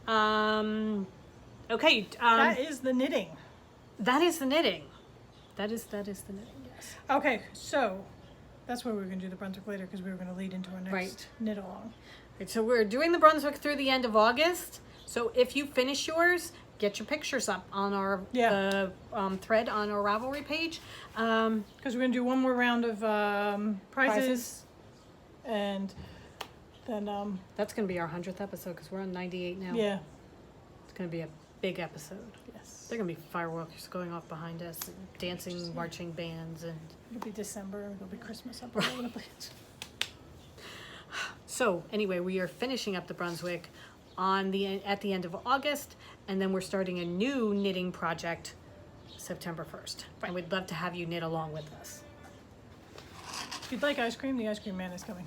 Okay. that is the knitting. That is the knitting. That is the knitting. Yes. Okay, so that's where we were going to do the Brunswick later because we were going to lead into our next Right. knit along. Right, so we're doing the Brunswick through the end of August. So if you finish yours, get your pictures up on our thread on our Ravelry page. Because we're going to do one more round of prizes. And then, That's going to be our 100th episode because we're on 98 now. yeah. It's going to be a big episode. Yes. There are going to be fireworks going off behind us, and dancing, marching bands, and... It'll be December. There'll be Christmas up all over the place. So anyway, we are finishing up the Brunswick at the end of August, and then we're starting a new knitting project September 1st. And we'd love to have you knit along with us. If you'd like ice cream, the ice cream man is coming.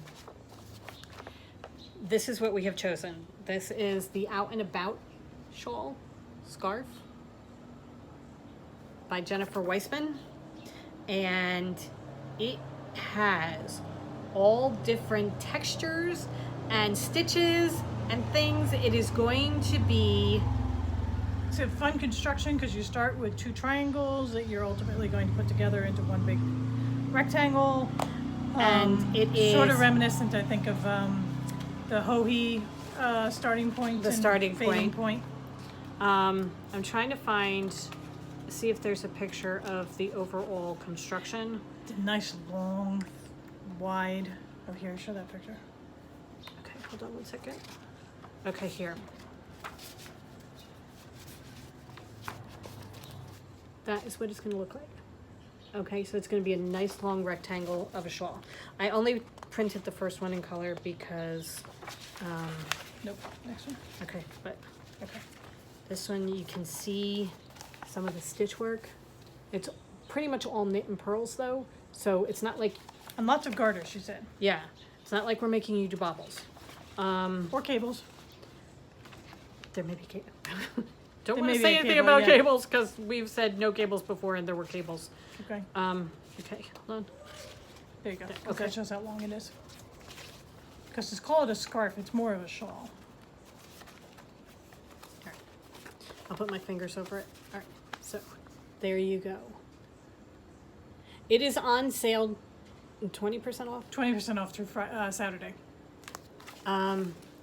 This is what we have chosen. This is the Out and About shawl, scarf by Jennifer Weissman. And it has all different textures and stitches and things. It is going to be It's a fun construction because you start with 2 triangles that you're ultimately going to put together into one big rectangle. And it is sort of reminiscent, I think, of the Hohi starting point. The and starting fading point. I'm trying to see if there's a picture of the overall construction. It's a nice, long, wide. Oh, here, show that picture. Okay, hold on one second. Okay, here. That is what it's going to look like. Okay, so it's going to be a nice long rectangle of a shawl. I only printed the first one in color because, Nope. Next one. okay, but Okay. this one you can see some of the stitch work. It's pretty much all knit and pearls though, so it's not like, And lots of garters, she said. yeah, it's not like we're making you do bobbles. Or cables. There may be cables. Don't There want may to be say a anything cable, about yeah. cables because we've said no cables before and there were cables. Okay. Okay, hold on. There you go. Okay. Okay. That shows how long it is. Because it's called a scarf. It's more of a shawl. All right. I'll put my fingers over it. All right, so there you go. It is on sale, 20% off. 20% off through Saturday.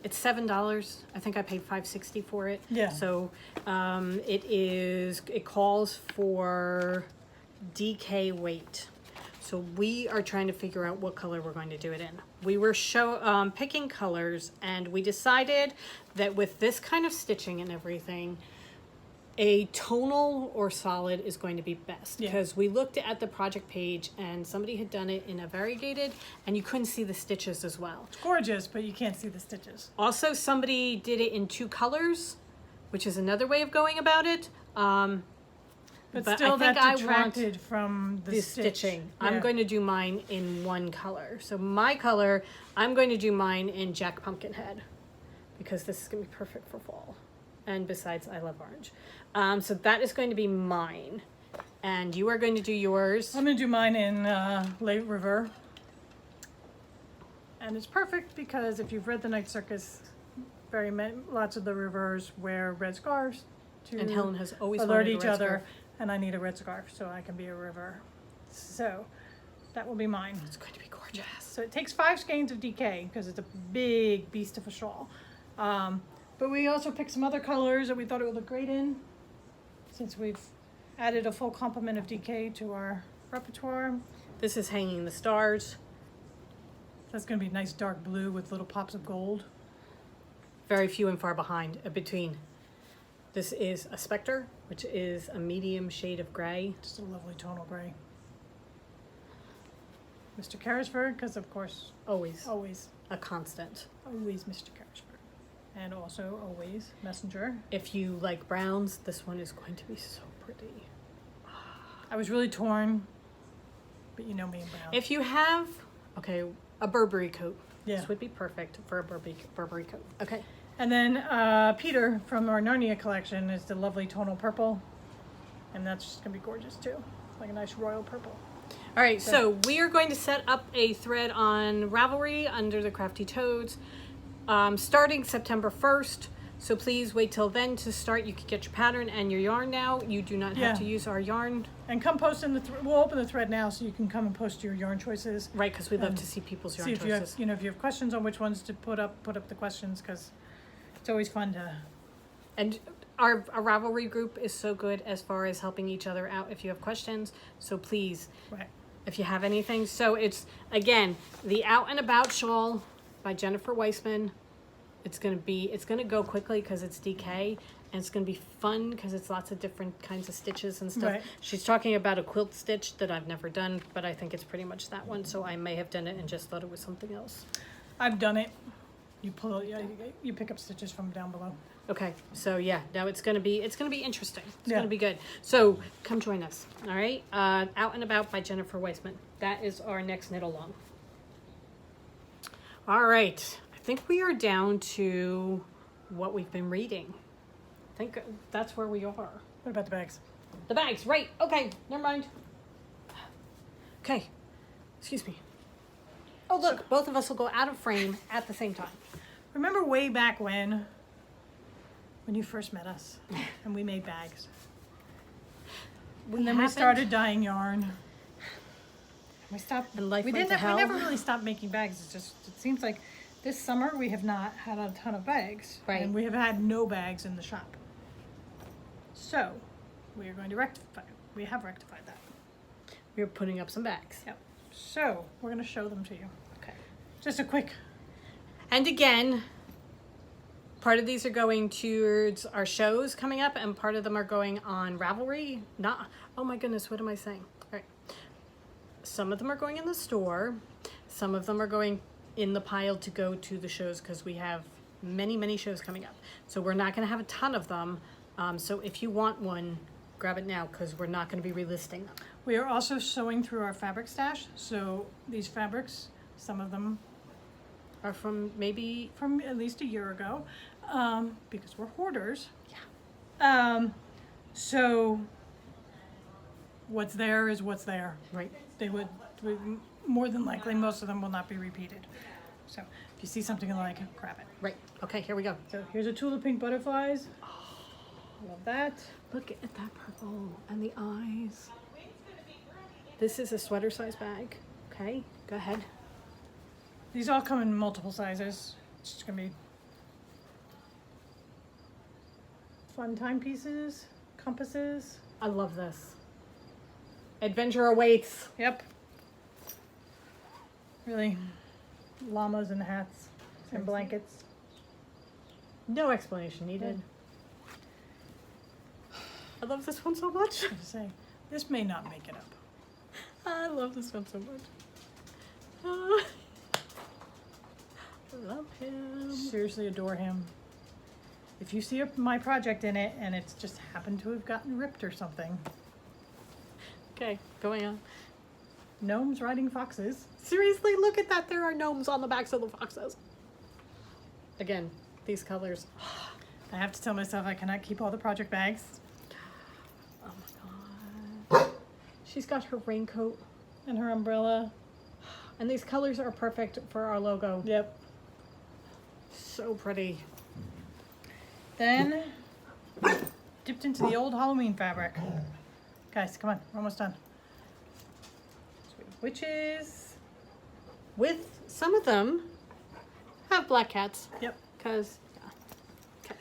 It's $7. I think I paid $5.60 for it. Yeah. So it calls for DK weight. So we are trying to figure out what color we're going to do it in. We were picking colors, and we decided that with this kind of stitching and everything, a tonal or solid is going to be best. Yeah. Because we looked at the project page and somebody had done it in a variegated and you couldn't see the stitches as well. It's gorgeous, but you can't see the stitches. Also, somebody did it in 2 colors, which is another way of going about it. But But still, I think that's I detracted from the stitching. Yeah. I'm going to do mine in 1 color. So my color, I'm going to do mine in Jack Pumpkinhead because this is going to be perfect for fall. And besides, I love orange. So that is going to be mine. And you are going to do yours. I'm going to do mine in Late River. And it's perfect because if you've read The Night Circus, lots of the rivers wear red scarves to And Helen has always alert wanted a each red other. scarf. And I need a red scarf so I can be a river. So that will be mine. It's going to be gorgeous. So it takes 5 skeins of DK because it's a big beast of a shawl. But we also picked some other colors that we thought it would look great in, since we've added a full complement of DK to our repertoire. This is Hanging the Stars. That's going to be nice dark blue with little pops of gold. Very few and far behind between. This is a Spectre, which is a medium shade of gray. Just a lovely tonal gray. Mr. Carrisford, because of course, Always always a constant. Mr. Carrisford. And also always Messenger. If you like browns, this one is going to be so pretty. I was really torn, but you know me and brown. If you have, a Burberry coat. Yeah. This would be perfect for a Burberry coat. Okay. And then Peter from our Narnia collection is the lovely tonal purple. And that's just going to be gorgeous too. Like a nice royal purple. All right, so we are going to set up a thread on Ravelry under the Crafty Toads starting September 1st. So please wait till then to start. You can get your pattern and your yarn now. You do not have to use our yarn. And come post in the we'll open the thread now so you can come and post your yarn choices. Right, because we love to see people's yarn See if choices. you have, if you have questions on which ones to put up the questions, because it's always fun to. And our Ravelry group is so good as far as helping each other out if you have questions. So please, if you have anything. So it's, again, the Out and About shawl by Jennifer Weissman. It's going to go quickly because it's DK, and it's going to be fun because it's lots of different kinds of stitches and stuff. Right. She's talking about a quilt stitch that I've never done, but I think it's pretty much that one. So I may have done it and just thought it was something else. I've done it. You pick up stitches from down below. Okay, so yeah, now it's gonna be interesting. It's Yeah. gonna be good. So come join us. All right, Out and About by Jennifer Weissman. That is our next knit along. All right, I think we are down to what we've been reading. I think that's where we are. What about the bags? The bags, right? Okay, never mind. Okay, excuse me. Oh look, both of us will go out of frame at the same time. Remember way back when when you first met us and we made bags. We And then we haven't- started dyeing yarn. We stopped. And life we went didn't. to We never hell. really stopped making bags. It's just. It seems like this summer we have not had a ton of bags. Right. And we have had no bags in the shop. So, we are going to rectify. We have rectified that. We're putting up some bags. Yep. So we're going to show them to you. Okay. Just a quick. And again, part of these are going towards our shows coming up, and part of them are going on Ravelry. Not, oh my goodness, what am I saying? All right. Some of them are going in the store. Some of them are going in the pile to go to the shows because we have many, many shows coming up. So we're not going to have a ton of them. So if you want one, grab it now because we're not going to be relisting them. We are also sewing through our fabric stash. So these fabrics, some of them Are from maybe, from at least a year ago, because we're hoarders. yeah, So what's there is what's there. right. They would more than likely, most of them will not be repeated. So if you see something you like, grab it. Right. Okay, here we go. So here's a tulip pink butterflies. Love that. Look at that purple and the eyes. This is a sweater size bag. Okay, go ahead. These all come in multiple sizes. It's just gonna be fun timepieces, compasses. I love this. Adventure awaits. Yep. Really, llamas and hats and blankets. No explanation needed. I love this one so much. I say, this may not make it up. I love this one so much. I love him. Seriously adore him. If you see my project in it and it's just happened to have gotten ripped or something, Okay, going on. gnomes riding foxes. Seriously, look at that. There are gnomes on the backs of the foxes. Again, these colors. I have to tell myself I cannot keep all the project bags. Oh my god. She's got her raincoat. And her umbrella. And these colors are perfect for our logo. Yep. So pretty. Then dipped into the old Halloween fabric. Guys, come on, we're almost done. So we have witches. With some of them have black cats. Yep. Because, yeah. Okay.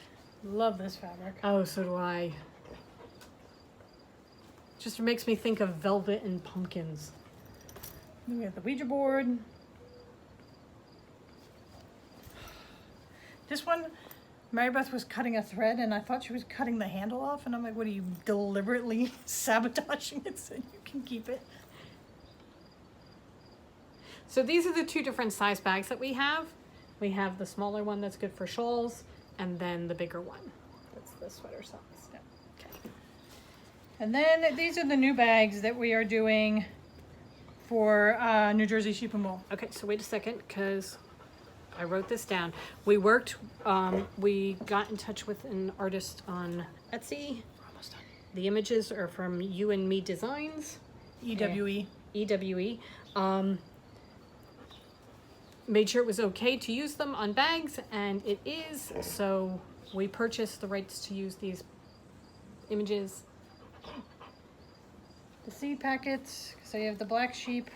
Love this fabric. Oh, so do I. Just makes me think of velvet and pumpkins. Then we have the Ouija board. This one, Mary Beth was cutting a thread and I thought she was cutting the handle off and I'm like, what are you deliberately sabotaging it so you can keep it? So these are the two different size bags that we have. We have the smaller one that's good for shawls, and then the bigger one. That's the sweater size. Yep. Okay. And then these are the new bags that we are doing for New Jersey Sheep and Wool. Okay, so wait a second, because I wrote this down. We worked, we got in touch with an artist on Etsy. We're almost done. The images are from You and Me Designs. EWE. EWE. Made sure it was okay to use them on bags, and it is, so we purchased the rights to use these images. The seed packets, so you have the black sheep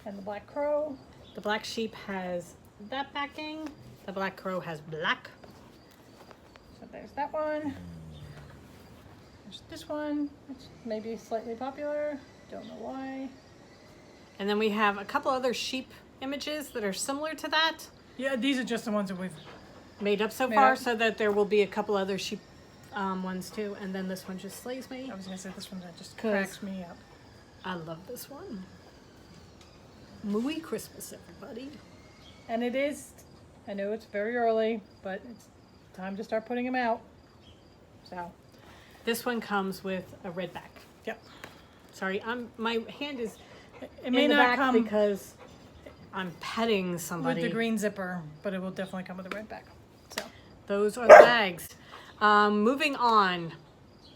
and the black crow. The black sheep has that backing. The black crow has black. So there's that one. There's this one, which may be slightly popular. Don't know why. And then we have a couple other sheep images that are similar to that, Yeah, these are just the ones that we've. made up so Made far, up. so that there will be a couple other sheep ones too. And then this one just slays me. I was gonna say this one that just 'Cause- cracks me up. I love this one. Mooey Christmas, everybody. And it is. I know it's very early, but it's time to start putting them out. So. This one comes with a red back. Yep. Sorry, my hand is It may in the not back come because I'm petting somebody. with the green zipper, but it will definitely come with a red back. So. Those are the bags. Moving on.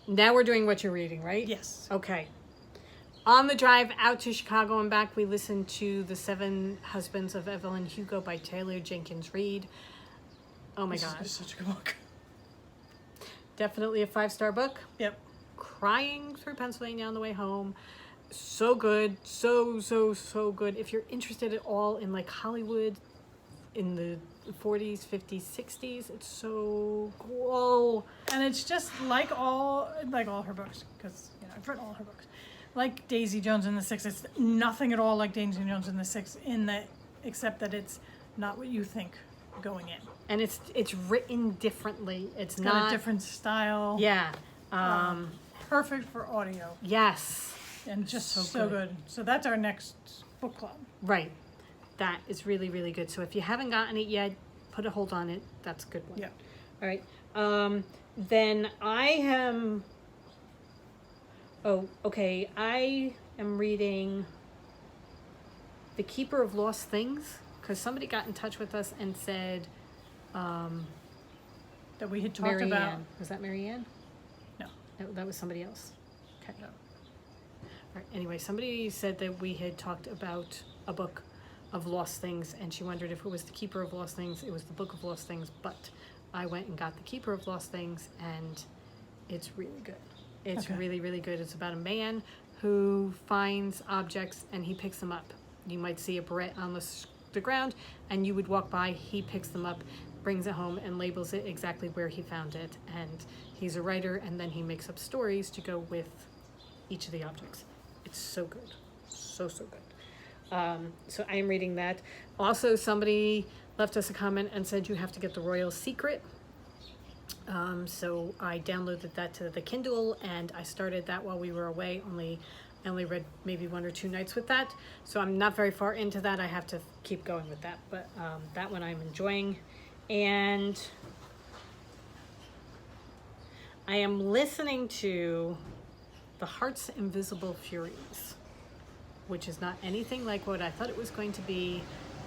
Now we're doing what you're reading, right? Yes. Okay. On the drive out to Chicago and back, we listened to The Seven Husbands of Evelyn Hugo by Taylor Jenkins Reid. Oh my This God. is such a good book. Definitely a 5-star book. Yep. Crying through Pennsylvania on the way home. So good. So good. If you're interested at all in like Hollywood in the 40s, 50s, 60s, it's so cool. And it's just like all her books, because I've read all her books. Like Daisy Jones and the Six, it's nothing at all like Daisy Jones and the Six except that it's not what you think going in. And it's written differently. It's got not a different style. Yeah. Perfect for audio. Yes. And just so good. So that's our next book club. Right. That is really, really good. So if you haven't gotten it yet, put a hold on it. That's a good one. Yeah. All right. Then I am... Oh, okay. I am reading The Keeper of Lost Things, because somebody got in touch with us and said... that we had talked Mary about. Ann. Was that Mary Ann? No. That was somebody else. Okay. No. All right. Anyway, somebody said that we had talked about a book of Lost Things, and she wondered if it was The Keeper of Lost Things. It was the Book of Lost Things, but I went and got The Keeper of Lost Things, and it's really good. It's Okay. really, really good. It's about a man who finds objects and he picks them up. You might see a barrette on the ground, and you would walk by. He picks them up, brings it home, and labels it exactly where he found it. And he's a writer, and then he makes up stories to go with each of the objects. It's so good. So good. So I am reading that. Also, somebody left us a comment and said you have to get The Royal Secret. So I downloaded that to the Kindle, and I started that while we were away. I only read maybe 1 or 2 nights with that. So I'm not very far into that. I have to keep going with that. But that one I'm enjoying. And I am listening to The Heart's Invisible Furies, which is not anything like what I thought it was going to be,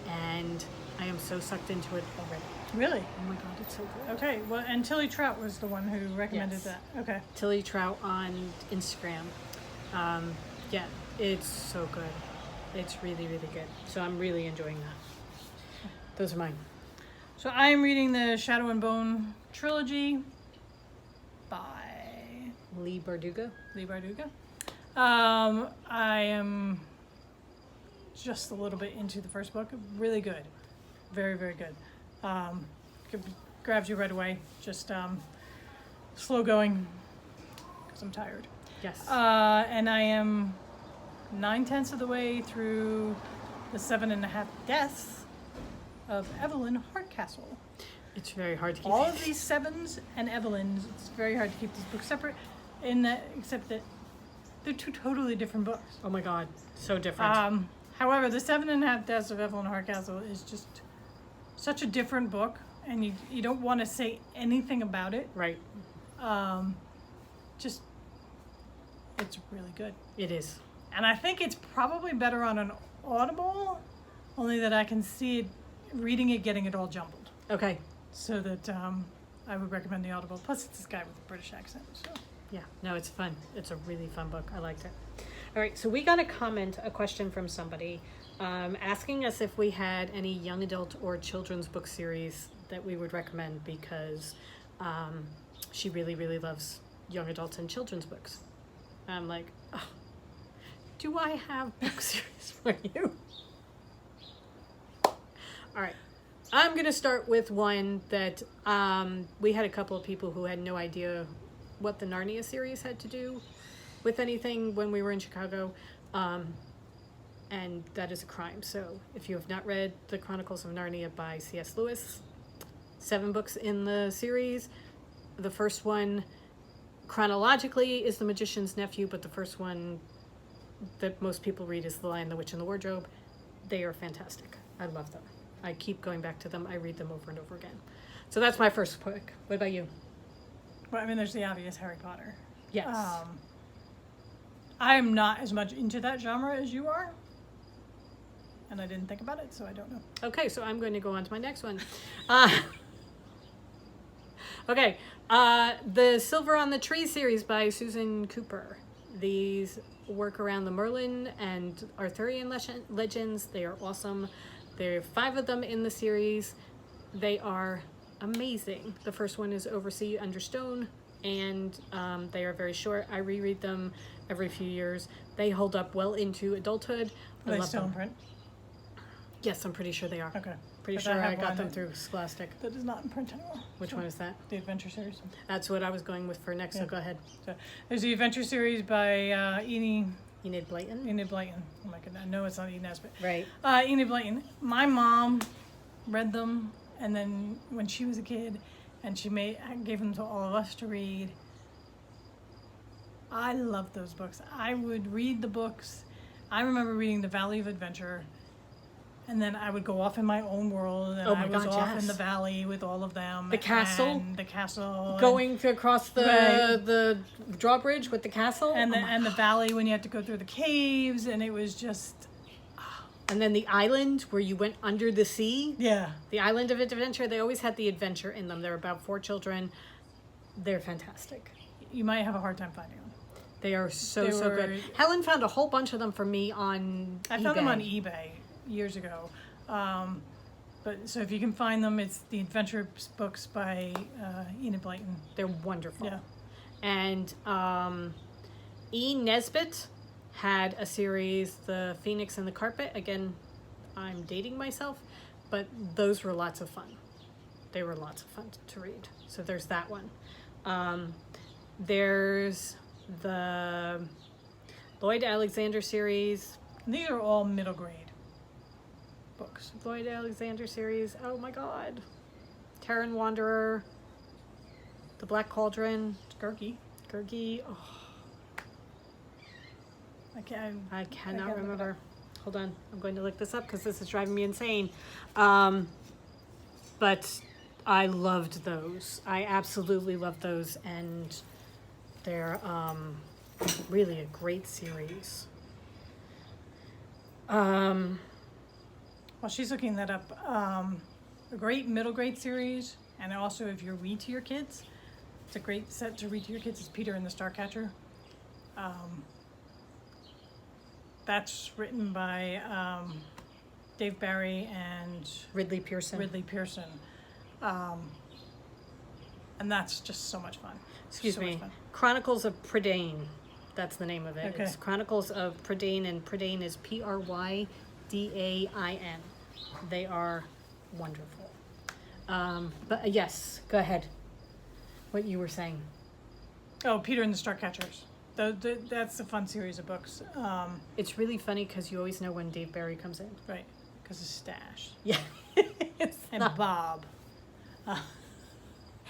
and I am so sucked into it already. Really? Oh my god, it's so good. Okay. Well, and Tilly Trout was the one who recommended Yes. that. Okay. Tilly Trout on Instagram. Yeah, it's so good. It's really, really good. So I'm really enjoying that. Those are mine. So I am reading the Shadow and Bone trilogy by Lee Bardugo. Lee Bardugo. I am just a little bit into the first book. Really good. Very, very good. Grabs you right away. Just slow going because I'm tired. Yes. And I am 9/10 of the way through the 7.5 Deaths of Evelyn Hardcastle. It's very hard to keep. All of these Sevens and Evelyns, it's very hard to keep these books separate, except that they're 2 totally different books. Oh my god, so different. However, the 7.5 Deaths of Evelyn Hardcastle is just such a different book, and you don't want to say anything about it. Right. Just, it's really good. It is. And I think it's probably better on an Audible, only that I can see it, reading it, getting it all jumbled. Okay. So that I would recommend the Audible. Plus, it's this guy with a British accent. So. Yeah, no, it's fun. It's a really fun book. I liked it. All right, so we got a question from somebody asking us if we had any young adult or children's book series that we would recommend, because she really, really loves young adult and children's books. I'm like, oh, do I have book series for you? All right. I'm going to start with one that we had a couple of people who had no idea what the Narnia series had to do with anything when we were in Chicago, and that is a crime. So if you have not read The Chronicles of Narnia by C.S. Lewis, 7 books in the series. The first one chronologically is The Magician's Nephew, but the first one that most people read is The Lion, the Witch, and the Wardrobe. They are fantastic. I love them. I keep going back to them. I read them over and over again. So that's my first pick. What about you? Well, I mean, there's the obvious Harry Potter. Yes. I am not as much into that genre as you are. And I didn't think about it, so I don't know. Okay, so I'm going to go on to my next one. Okay, the Silver on the Tree series by Susan Cooper. These work around the Merlin and Arthurian legends. They are awesome. There are 5 of them in the series. They are amazing. The first one is Oversea Under Stone, and they are very short. I reread them every few years. They hold up well into adulthood. Are I they love still them. in print? Yes, I'm pretty sure they are. Okay. Pretty But sure have I got one them through Scholastic. that is not in print anymore. Which So, one is that? The Adventure Series. That's what I was going with for next, so Yeah. go ahead. So there's the Adventure Series by Enid Blyton? Enid Blyton. Oh my goodness, I know it's not Enid Nesbitt. Right. Enid Blyton. My mom read them, and then when she was a kid, and she gave them to all of us to read. I loved those books. I would read the books. I remember reading The Valley of Adventure, and then I would go off in my own world, and Oh my I was God, off yes. in the valley with all of them. The castle? And the castle. Going across Right. the drawbridge with the castle? And the, Oh my- and the valley when you had to go through the caves, and it was just, and then the island where you went under the sea. yeah. The Island of Adventure, they always had the adventure in them. They're about 4 children. They're fantastic. You might have a hard time finding them. They are so, They so were- good. Helen found a whole bunch of them for me on I found them on eBay years ago. But so if you can find them, it's the adventure books by Enid Blyton. They're wonderful. Yeah. And E. Nesbitt had a series, The Phoenix and the Carpet. Again, I'm dating myself, but those were lots of fun. They were lots of fun to read. So there's that one. There's the Lloyd Alexander series. And these are all middle grade books. Lloyd Alexander series. Oh my God. Terran Wanderer. The Black Cauldron. Gurky. Gurgi. Oh, I can't. I cannot can't look it remember. Hold on. I'm going to look this up because this is driving me insane. But I loved those. I absolutely loved those. And they're really a great series. While she's looking that up, a great middle grade series, and also if you read to your kids, it's a great set to read to your kids. Is Peter and the Starcatcher. That's written by Dave Barry and Ridley Pearson. Ridley Pearson, and that's just so much fun. Excuse So much me. fun. Chronicles of Prydain. That's the name of it. Okay. It's Chronicles of Prydain, and Prydain is Prydain. They are wonderful. But yes, go ahead. What you were saying. Oh, Peter and the Starcatchers. That's a fun series of books. It's really funny because you always know when Dave Barry comes in. Right, because of Stash Yeah. It's and not- Bob.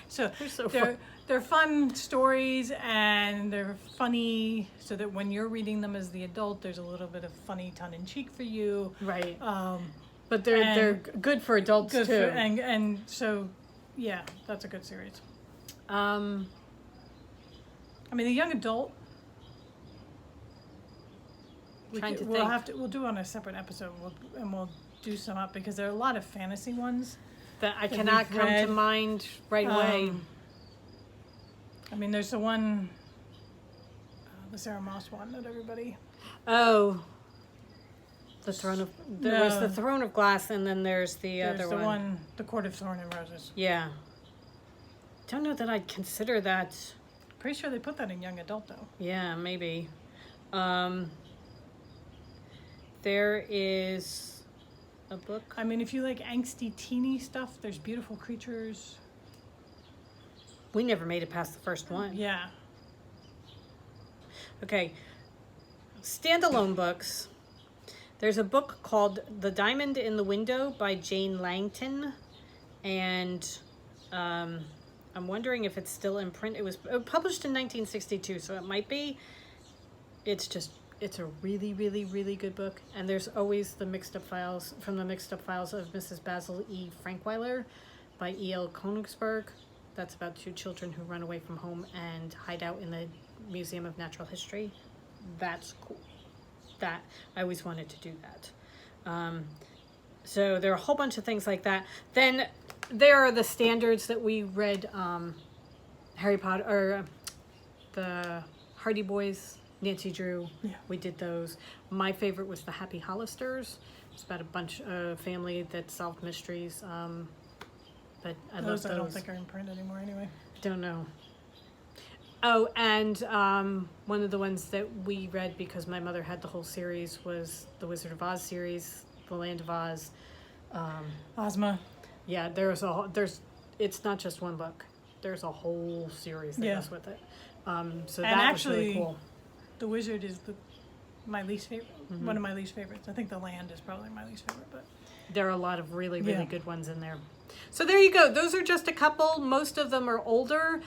So They're so they're fun. they're fun stories, and they're funny, so that when you're reading them as the adult, there's a little bit of funny tongue-in-cheek for you. Right. Um, But they're good for adults good too. and so, yeah, that's a good series. I mean, the young adult. Trying to we'll think. we'll do on a separate episode, and we'll do some up because there are a lot of fantasy ones. that I that cannot we've come to read. mind right away. I mean, there's the one, the Sarah Moss one that everybody. Oh. The Throne of there was No. the Throne of Glass, and then there's the There's other the one. one, The Court of Thorn and Roses. Yeah. Don't know that I'd consider that. Pretty sure they put that in young adult though. Yeah, maybe. There is a book. I mean, if you like angsty teeny stuff, there's Beautiful Creatures. We never made it past the first one. Yeah. Okay. Standalone books. There's a book called The Diamond in the Window by Jane Langton. And I'm wondering if it's still in print. It was published in 1962, so it might be. It's a really, really, really good book. And there's always the Mixed Up Files, from the Mixed Up Files of Mrs. Basil E. Frankweiler by E.L. Konigsberg. That's about 2 children who run away from home and hide out in the Museum of Natural History. That's cool. That I always wanted to do that. So there are a whole bunch of things like that. Then there are the standards that we read, Harry Potter, or the Hardy Boys, Nancy Drew. Yeah. We did those. My favorite was the Happy Hollisters. It's about a bunch of family that solved mysteries. But I love Those those. I don't think are in print anymore anyway. Don't know. Oh, and one of the ones that we read because my mother had the whole series was the Wizard of Oz series, The Land of Oz. Ozma. Yeah, it's not just one book. There's a whole series that goes with it. So And that actually, was really cool. The Wizard is my least favorite. One of my least favorites. I think The Land is probably my least favorite, but There are a lot of really, really good ones in there. So there you go. Those are just a couple. Most of them are older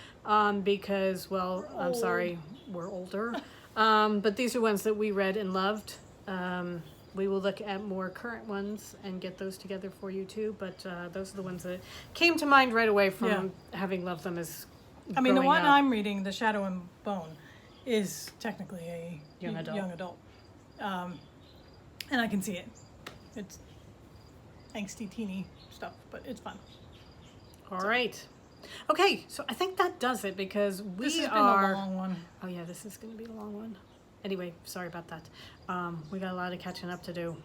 because, well, I'm sorry, we're older. But these are ones that we read and loved. We will look at more current ones and get those together for you too. But those are the ones that came to mind right away from having loved them as I mean, the one up. I'm reading, The Shadow and Bone, is technically a Young adult. And I can see it. It's angsty, teeny stuff, but it's fun. All right. Okay, so I think that does it because This has been are. a long one. Oh yeah, this is going to be a long one. Anyway, sorry about that. We got a lot of catching up to do.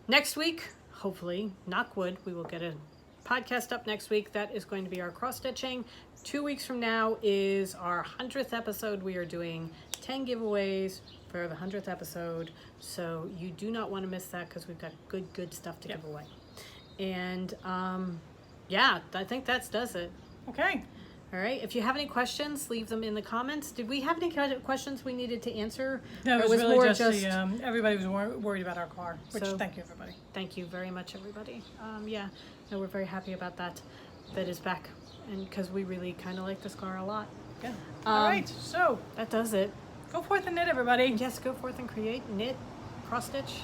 Next week, hopefully, knock wood, we will get a podcast up next week. That is going to be our cross stitching. 2 weeks from now is our 100th episode. We are doing 10 giveaways for the 100th episode. So you do not want to miss that because we've got good stuff to give away. And yeah, I think that does it. Okay. All right. If you have any questions, leave them in the comments. Did we have any questions we needed to answer? No, it Or was really more just the, everybody was worried about our car, which So- thank you, everybody. Thank you very much, everybody. Yeah, no, we're very happy about that. That is back, and because we really kind of like this car a lot. Yeah. All right. So That does it. go forth and knit, everybody. Yes, go forth and create, knit, cross stitch.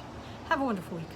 Have a wonderful week.